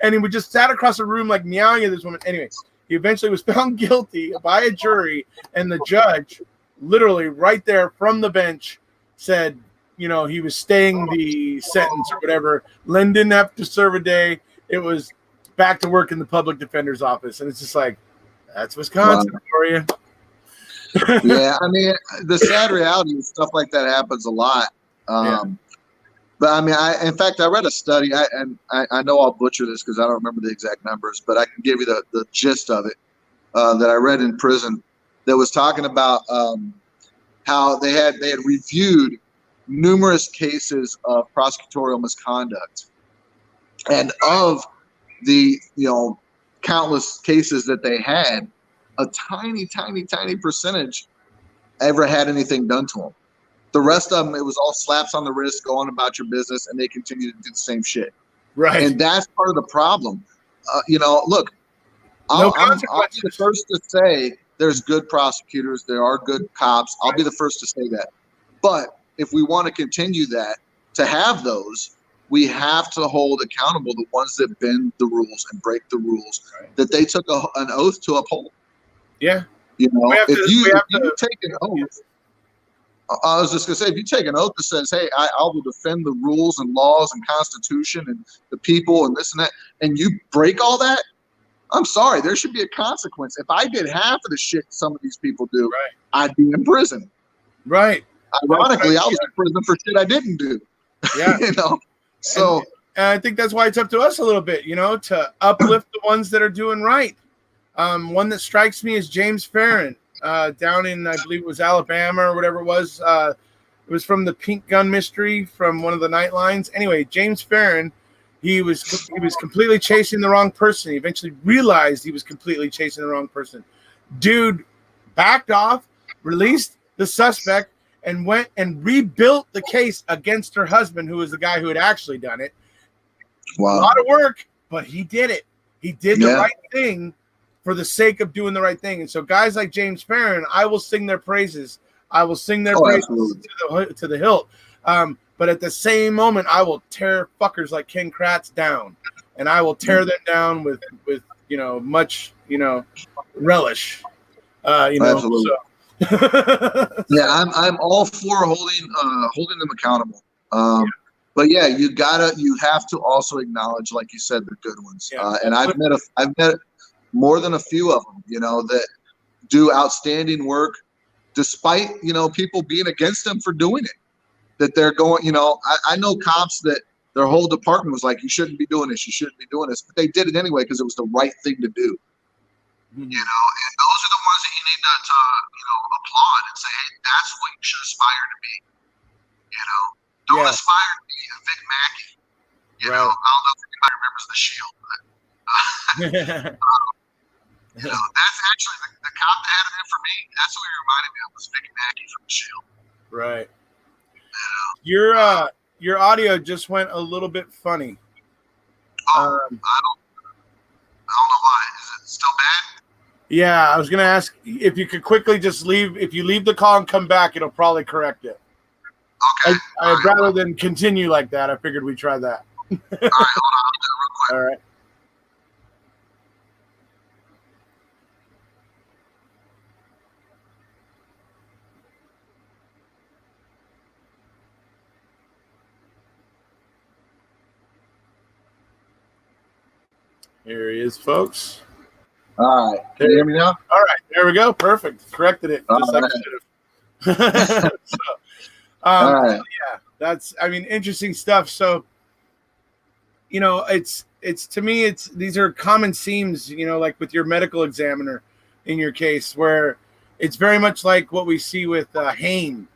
and he would just sat across the room like meowing at this woman. Anyway, he eventually was found guilty by a jury, and the judge literally right there from the bench said, you know, he was staying the sentence or whatever. Len didn't have to serve a day. It was back to work in the public defender's office. And it's just like, that's Wisconsin for you. Yeah, I mean, the sad reality is stuff like that happens a lot. But I mean, in fact, I read a study, and I know I'll butcher this because I don't remember the exact numbers, but I can give you the gist of it that I read in prison that was talking about how they had reviewed numerous cases of prosecutorial misconduct, and of the countless cases that they had, a tiny percentage ever had anything done to them. The rest of them, it was all slaps on the wrist, go on about your business, and they continue to do the same shit. Right. And that's part of the problem. Look, I'll be the first to say there's good prosecutors, there are good cops. I'll be the first to say that. But if we want to continue that, to have those, we have to hold accountable the ones that bend the rules and break the rules that they took an oath to uphold. Yeah. If you take an oath, I was just going to say, if you take an oath that says, hey, I will defend the rules and laws and Constitution and the people and this and that, and you break all that, I'm sorry, there should be a consequence. If I did half of the shit some of these people do, I'd be in prison. Right. Ironically, I was in prison for shit I didn't do. Yeah. So and I think that's why it's up to us a little bit, to uplift the ones that are doing right. One that strikes me is James Farron, down in, I believe it was Alabama or whatever it was. It was from the Pink Gun Mystery from one of the Nightlines. Anyway, James Farron, he was completely chasing the wrong person. He eventually realized he was completely chasing the wrong person. Dude backed off, released the suspect, and went and rebuilt the case against her husband, who was the guy who had actually done it. Wow. A lot of work, but he did it. He did the right thing for the sake of doing the right thing. And so guys like James Farron, I will sing their praises. I will sing their praises to the hilt. But at the same moment, I will tear fuckers like Ken Kratz down. And I will tear them down with much, relish. Absolutely. So. Yeah, I'm all for holding them accountable. But yeah, you have to also acknowledge, like you said, the good ones. And I've met more than a few of them, that do outstanding work, despite people being against them for doing it. That they're going, I know cops that their whole department was like, you shouldn't be doing this, you shouldn't be doing this, but they did it anyway because it was the right thing to do. And those are the ones that you need to applaud and say, hey, that's what you should aspire to be. Don't aspire to be a Vic Mackey. I don't know if anybody remembers The Shield, but that's actually the cop that had it in for me. That's what he reminded me of, was Vic Mackey from The Shield. Right. Your audio just went a little bit funny. I don't know why. Is it still bad? Yeah, I was gonna ask if you could quickly just leave. If you leave the call and come back, it'll probably correct it. Okay. I'd rather than continue like that. I figured we'd try that. All right, hold on. I'll do it real quick. All right. Here he is, folks. All right. Can you hear me now? All right, there we go. Perfect. Corrected it. Just like I should have. All right. Yeah, that's. I mean, interesting stuff. So, it's to me, these are common themes. Like with your medical examiner, in your case, where it's very much like what we see with Hain,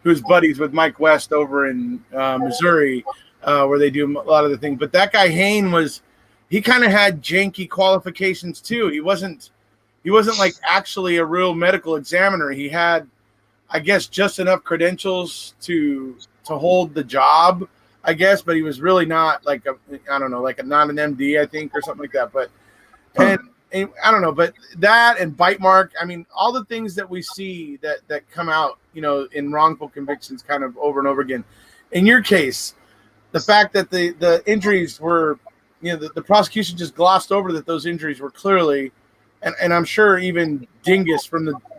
who's buddies with Mike West over in Missouri, where they do a lot of the things. But that guy Hain he kind of had janky qualifications too. He wasn't like actually a real medical examiner. He had, I guess, just enough credentials to hold the job, I guess, but he was really not like not an MD, I think, or something like that. But and I don't know, but that and bite mark, I mean, all the things that we see that come out, in wrongful convictions kind of over and over again. In your case, the fact that the injuries were, the prosecution just glossed over that those injuries were clearly, and I'm sure even Dingus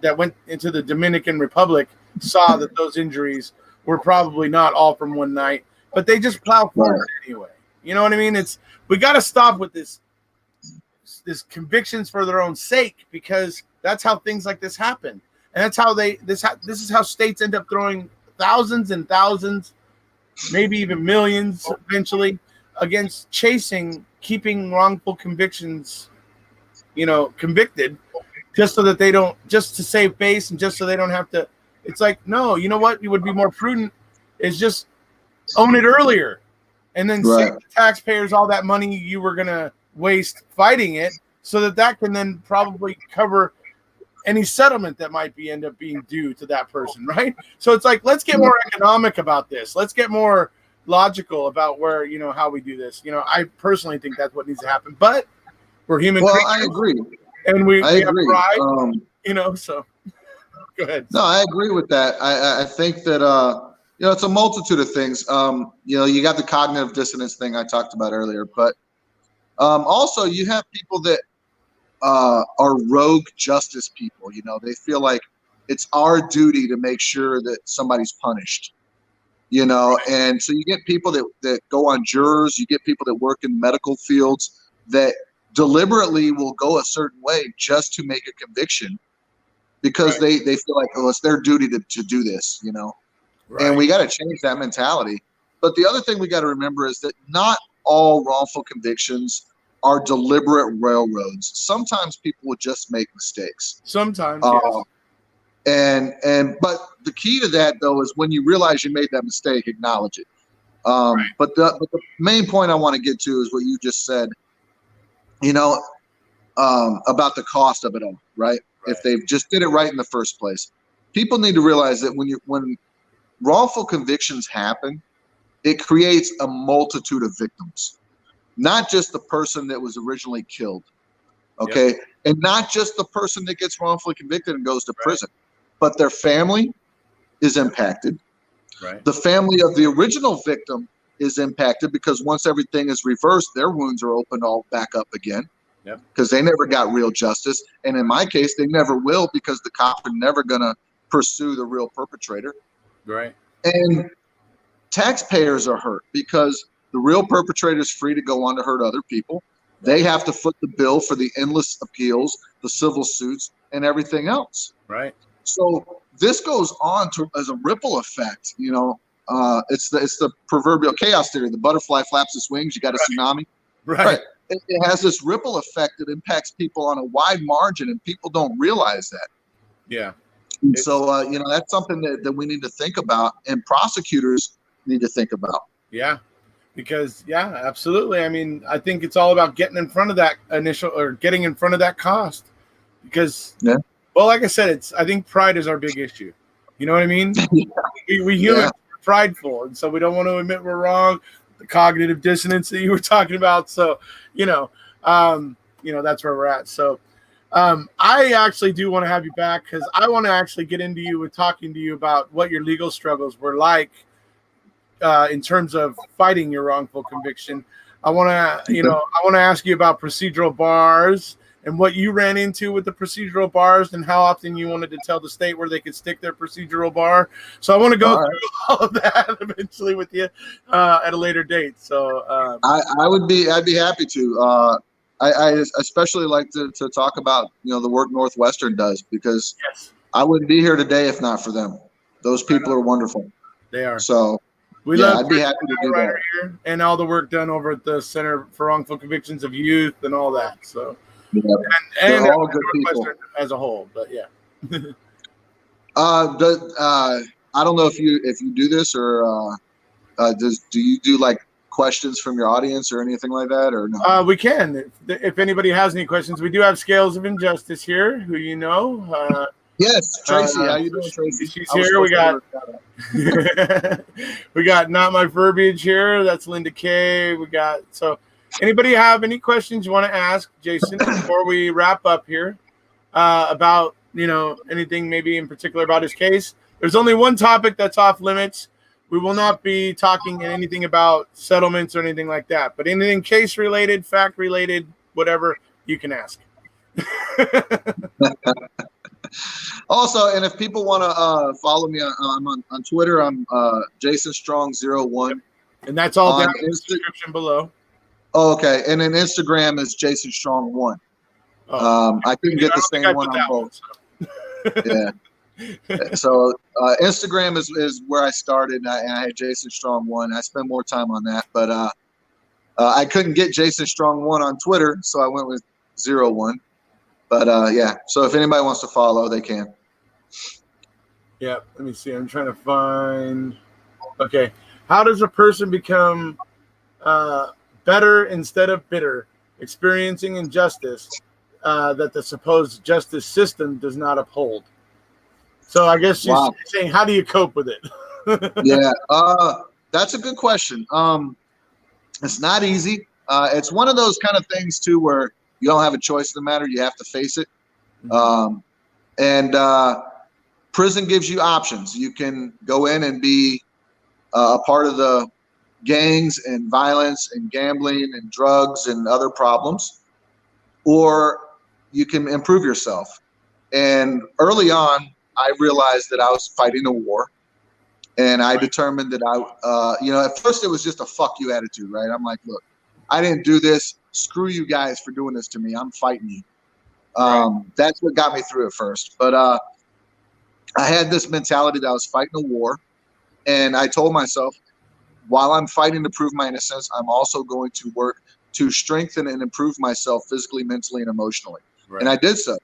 that went into the Dominican Republic saw that those injuries were probably not all from one night, but they just plow forward anyway. You know what I mean? We got to stop with this convictions for their own sake, because that's how things like this happen, and that's how this is how states end up throwing thousands and thousands, maybe even millions eventually, against keeping wrongful convictions, convicted, just so that they don't, just to save face and just so they don't have to. It's like, no, you know what? It would be more prudent is just own it earlier, and then save the taxpayers all that money you were gonna waste fighting it, so that can then probably cover any settlement that might end up being due to that person, right? So it's like, let's get more economic about this. Let's get more logical about where, how we do this. I personally think that's what needs to happen, but we're human creatures. I agree. And we agree. have pride, so go ahead. No, I agree with that. I think that, it's a multitude of things. You got the cognitive dissonance thing I talked about earlier, but also you have people that are rogue justice people. They feel like it's our duty to make sure that somebody's punished. And so you get people that go on jurors, you get people that work in medical fields that deliberately will go a certain way just to make a conviction, because they feel like, it's their duty to do this, and we got to change that mentality. But the other thing we got to remember is that not all wrongful convictions are deliberate railroads. Sometimes people will just make mistakes. Sometimes, yes. But the key to that, though, is when you realize you made that mistake, acknowledge it. But the main point I want to get to is what you just said, about the cost of it all, right? If they just did it right in the first place. People need to realize that when wrongful convictions happen, it creates a multitude of victims, not just the person that was originally killed, okay? Yep. And not just the person that gets wrongfully convicted and goes to prison, but their family is impacted. Right. The family of the original victim is impacted, because once everything is reversed, their wounds are opened all back up again. Yep. Because they never got real justice. And in my case, they never will, because the cops are never going to pursue the real perpetrator. Right. And taxpayers are hurt, because the real perpetrator is free to go on to hurt other people. They have to foot the bill for the endless appeals, the civil suits, and everything else. Right. So this goes on as a ripple effect. It's the proverbial chaos theory. The butterfly flaps its wings, you got a tsunami. Right. It has this ripple effect that impacts people on a wide margin, and people don't realize that. Yeah. And so, that's something that we need to think about, and prosecutors need to think about. Yeah. Because, absolutely. I mean, I think it's all about getting in front of that getting in front of that cost. Because, well, like I said, I think pride is our big issue. You know what I mean? We humans are prideful, and so we don't want to admit we're wrong. The cognitive dissonance that you were talking about. So, that's where we're at. So, I actually do want to have you back because I want to actually get into you with talking to you about what your legal struggles were like in terms of fighting your wrongful conviction. I want to ask you about procedural bars and what you ran into with the procedural bars and how often you wanted to tell the state where they could stick their procedural bar. So I want to go through all of that eventually with you at a later date. So I'd be happy to. I especially like to talk about, the work Northwestern does, because I wouldn't be here today if not for them. Those people are wonderful. They are. So I'd be happy to do that. Here and all the work done over at the Center for Wrongful Convictions of Youth and all that. So and all good people as a whole. But yeah. I don't know if you do this, or do you do like questions from your audience or anything like that, or no? We can. If anybody has any questions, we do have Scales of Injustice here, who Yes, Tracy. How you doing, Tracy? She's here. We got Not My Verbiage here. That's Linda Kay. So anybody have any questions you want to ask Jason before we wrap up here about anything maybe in particular about his case? There's only one topic that's off limits. We will not be talking anything about settlements or anything like that, but anything case related, fact related, whatever, you can ask. Also, and if people want to follow me, I'm on Twitter. I'm Jason Strong 01. And that's all down in the description below. Oh, okay. And then Instagram is Jason Strong 1. I couldn't get the same one on both. Yeah. So Instagram is where I started. I had Jason Strong 1. I spend more time on that, but I couldn't get Jason Strong 1 on Twitter, so I went with 01. But yeah, so if anybody wants to follow, they can. Yeah, let me see. I'm trying to find. Okay, how does a person become better instead of bitter, experiencing injustice that the supposed justice system does not uphold? So I guess she's saying, how do you cope with it? Yeah, that's a good question. It's not easy. It's one of those kind of things too, where you don't have a choice in the matter. You have to face it. And prison gives you options. You can go in and be a part of the gangs and violence and gambling and drugs and other problems, or you can improve yourself. And early on, I realized that I was fighting a war, and I determined that at first it was just a fuck you attitude, right? I'm like, look, I didn't do this. Screw you guys for doing this to me. I'm fighting you. That's what got me through it first. But I had this mentality that I was fighting a war, and I told myself, while I'm fighting to prove my innocence, I'm also going to work to strengthen and improve myself physically, mentally, and emotionally. Right. And I did so.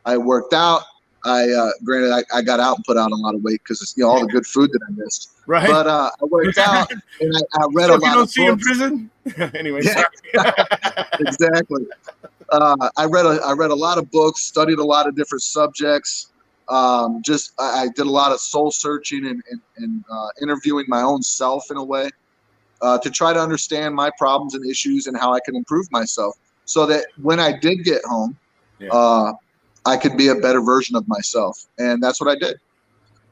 I worked out. Granted, I got out and put on a lot of weight because it's all the good food that I missed. Right. But I worked out and I read a lot of books. You don't see in prison? Anyway, yeah. Exactly. I read a lot of books, studied a lot of different subjects. I did a lot of soul searching and interviewing my own self in a way to try to understand my problems and issues and how I can improve myself, so that when I did get home, I could be a better version of myself. And that's what I did.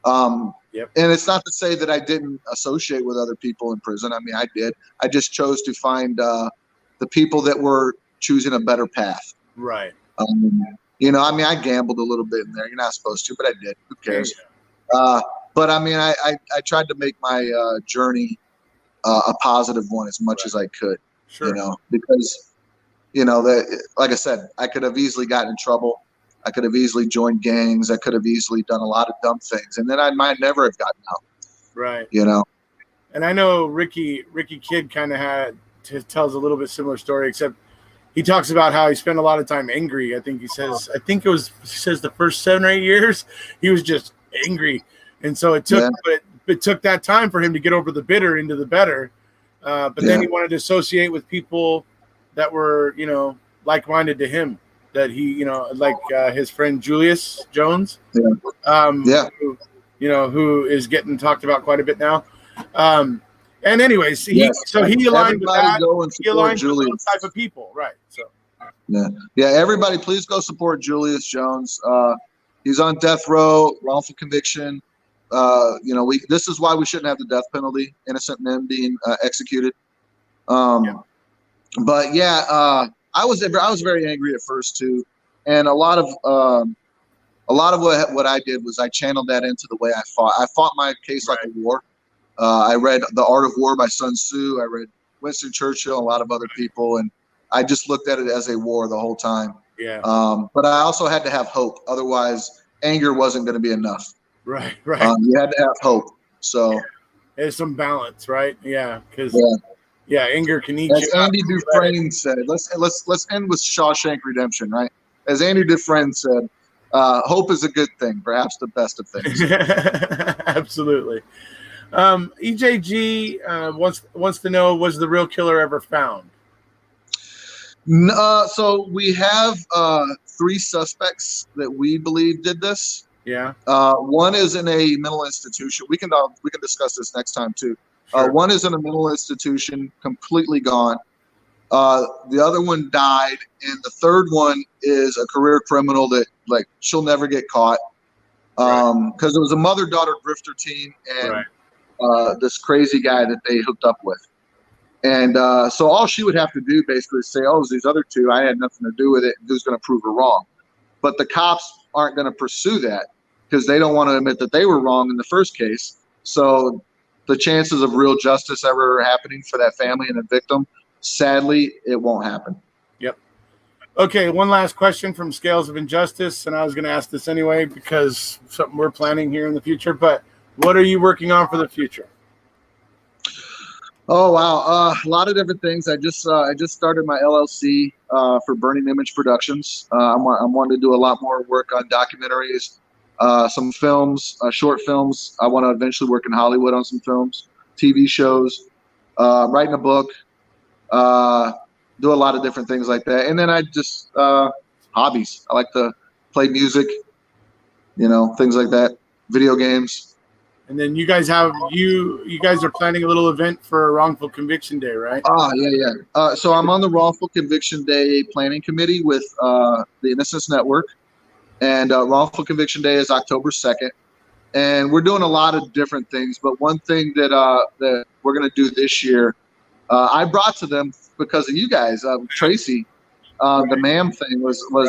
And it's not to say that I didn't associate with other people in prison. I mean, I did. I just chose to find the people that were choosing a better path. Right. I gambled a little bit in there. You're not supposed to, but I did. Who cares? But I mean, I tried to make my journey a positive one as much as I could. Sure. Because, like I said, I could have easily gotten in trouble. I could have easily joined gangs. I could have easily done a lot of dumb things, and then I might never have gotten out. Right. And I know Ricky Kidd kind of tells a little bit similar story, except he talks about how he spent a lot of time angry. He says the first 7 or 8 years he was just angry, and so it took that time for him to get over the bitter into the better. But then he wanted to associate with people that were like-minded to him. That he, like his friend Julius Jones, who is getting talked about quite a bit now. And anyways, he aligned with that. He aligned with those type of people, right? So, Yeah. Everybody, please go support Julius Jones. He's on death row, wrongful conviction. This is why we shouldn't have the death penalty. Innocent men being executed. But yeah, I was very angry at first too, and a lot of what I did was I channeled that into the way I fought. I fought my case like a war. I read The Art of War by Sun Tzu. I read Winston Churchill, and a lot of other people, and I just looked at it as a war the whole time. Yeah. But I also had to have hope. Otherwise, anger wasn't going to be enough. Right. You had to have hope. So there's some balance, right? Yeah, because anger can eat as you. Andy Dufresne said, let's end with Shawshank Redemption, right? As Andy Dufresne said, hope is a good thing, perhaps the best of things. Absolutely. EJG wants to know, was the real killer ever found? So we have 3 suspects that we believe did this. Yeah. One is in a mental institution. We can discuss this next time too. Sure. One is in a mental institution, completely gone. The other one died, and the third one is a career criminal that she'll never get caught. Because it was a mother-daughter drifter team, and this crazy guy that they hooked up with. And so all she would have to do basically is say, oh, it was these other 2. I had nothing to do with it. Who's going to prove her wrong? But the cops aren't going to pursue that because they don't want to admit that they were wrong in the first case. So the chances of real justice ever happening for that family and the victim, sadly, it won't happen. Yep. Okay, one last question from Scales of Injustice, and I was going to ask this anyway because something we're planning here in the future, but what are you working on for the future? Oh, wow. A lot of different things. I just started my LLC for Burning Image Productions. I'm wanting to do a lot more work on documentaries, some films, short films. I want to eventually work in Hollywood on some films, TV shows, writing a book, do a lot of different things like that. And then I just hobbies. I like to play music, things like that, video games. And then you guys are planning a little event for Wrongful Conviction Day, right? Yeah. So I'm on the Wrongful Conviction Day planning committee with the Innocence Network, and Wrongful Conviction Day is October 2nd. And we're doing a lot of different things, but one thing that we're going to do this year, I brought to them because of you guys, Tracy, the MAM thing was we're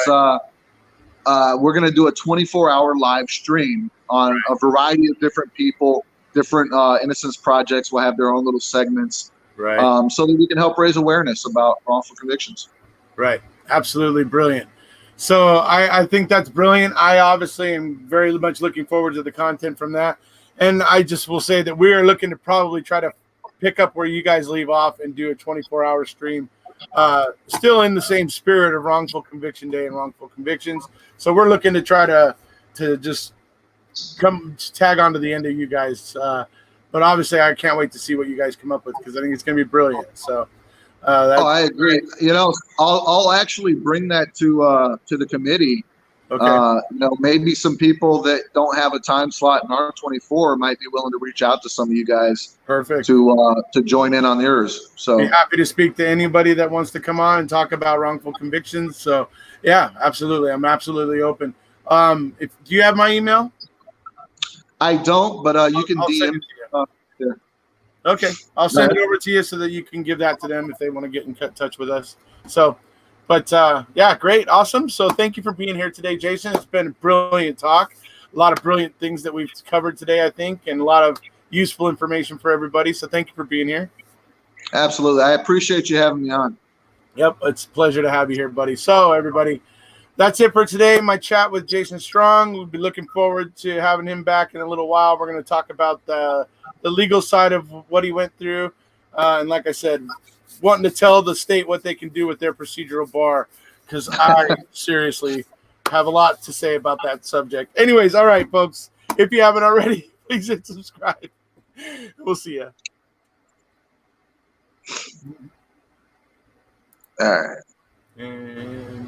going to do a 24-hour live stream on a variety of different people, different innocence projects will have their own little segments, so that we can help raise awareness about wrongful convictions. Right. Absolutely brilliant. So I think that's brilliant. I obviously am very much looking forward to the content from that. And I just will say that we are looking to probably try to pick up where you guys leave off and do a 24-hour stream, still in the same spirit of Wrongful Conviction Day and Wrongful Convictions. So we're looking to try to just come tag on to the end of you guys. But obviously I can't wait to see what you guys come up with because I think it's going to be brilliant. So I agree. I'll actually bring that to the committee. Okay. Maybe some people that don't have a time slot in R24 might be willing to reach out to some of you guys. Perfect. To join in on theirs. So be happy to speak to anybody that wants to come on and talk about wrongful convictions. So yeah, absolutely. I'm absolutely open. Do you have my email? I don't, but you can DM. Yeah. Okay, I'll send it over to you so that you can give that to them if they want to get in touch with us. So, but yeah, great, awesome. So thank you for being here today, Jason. It's been a brilliant talk. A lot of brilliant things that we've covered today, I think, and a lot of useful information for everybody. So thank you for being here. Absolutely. I appreciate you having me on. Yep, it's a pleasure to have you here, buddy. So everybody, that's it for today. My chat with Jason Strong. We'll be looking forward to having him back in a little while. We're going to talk about the legal side of what he went through. And like I said, wanting to tell the state what they can do with their procedural bar, because I seriously have a lot to say about that subject. Anyways, all right, folks. If you haven't already, please hit subscribe. We'll see you. All right. And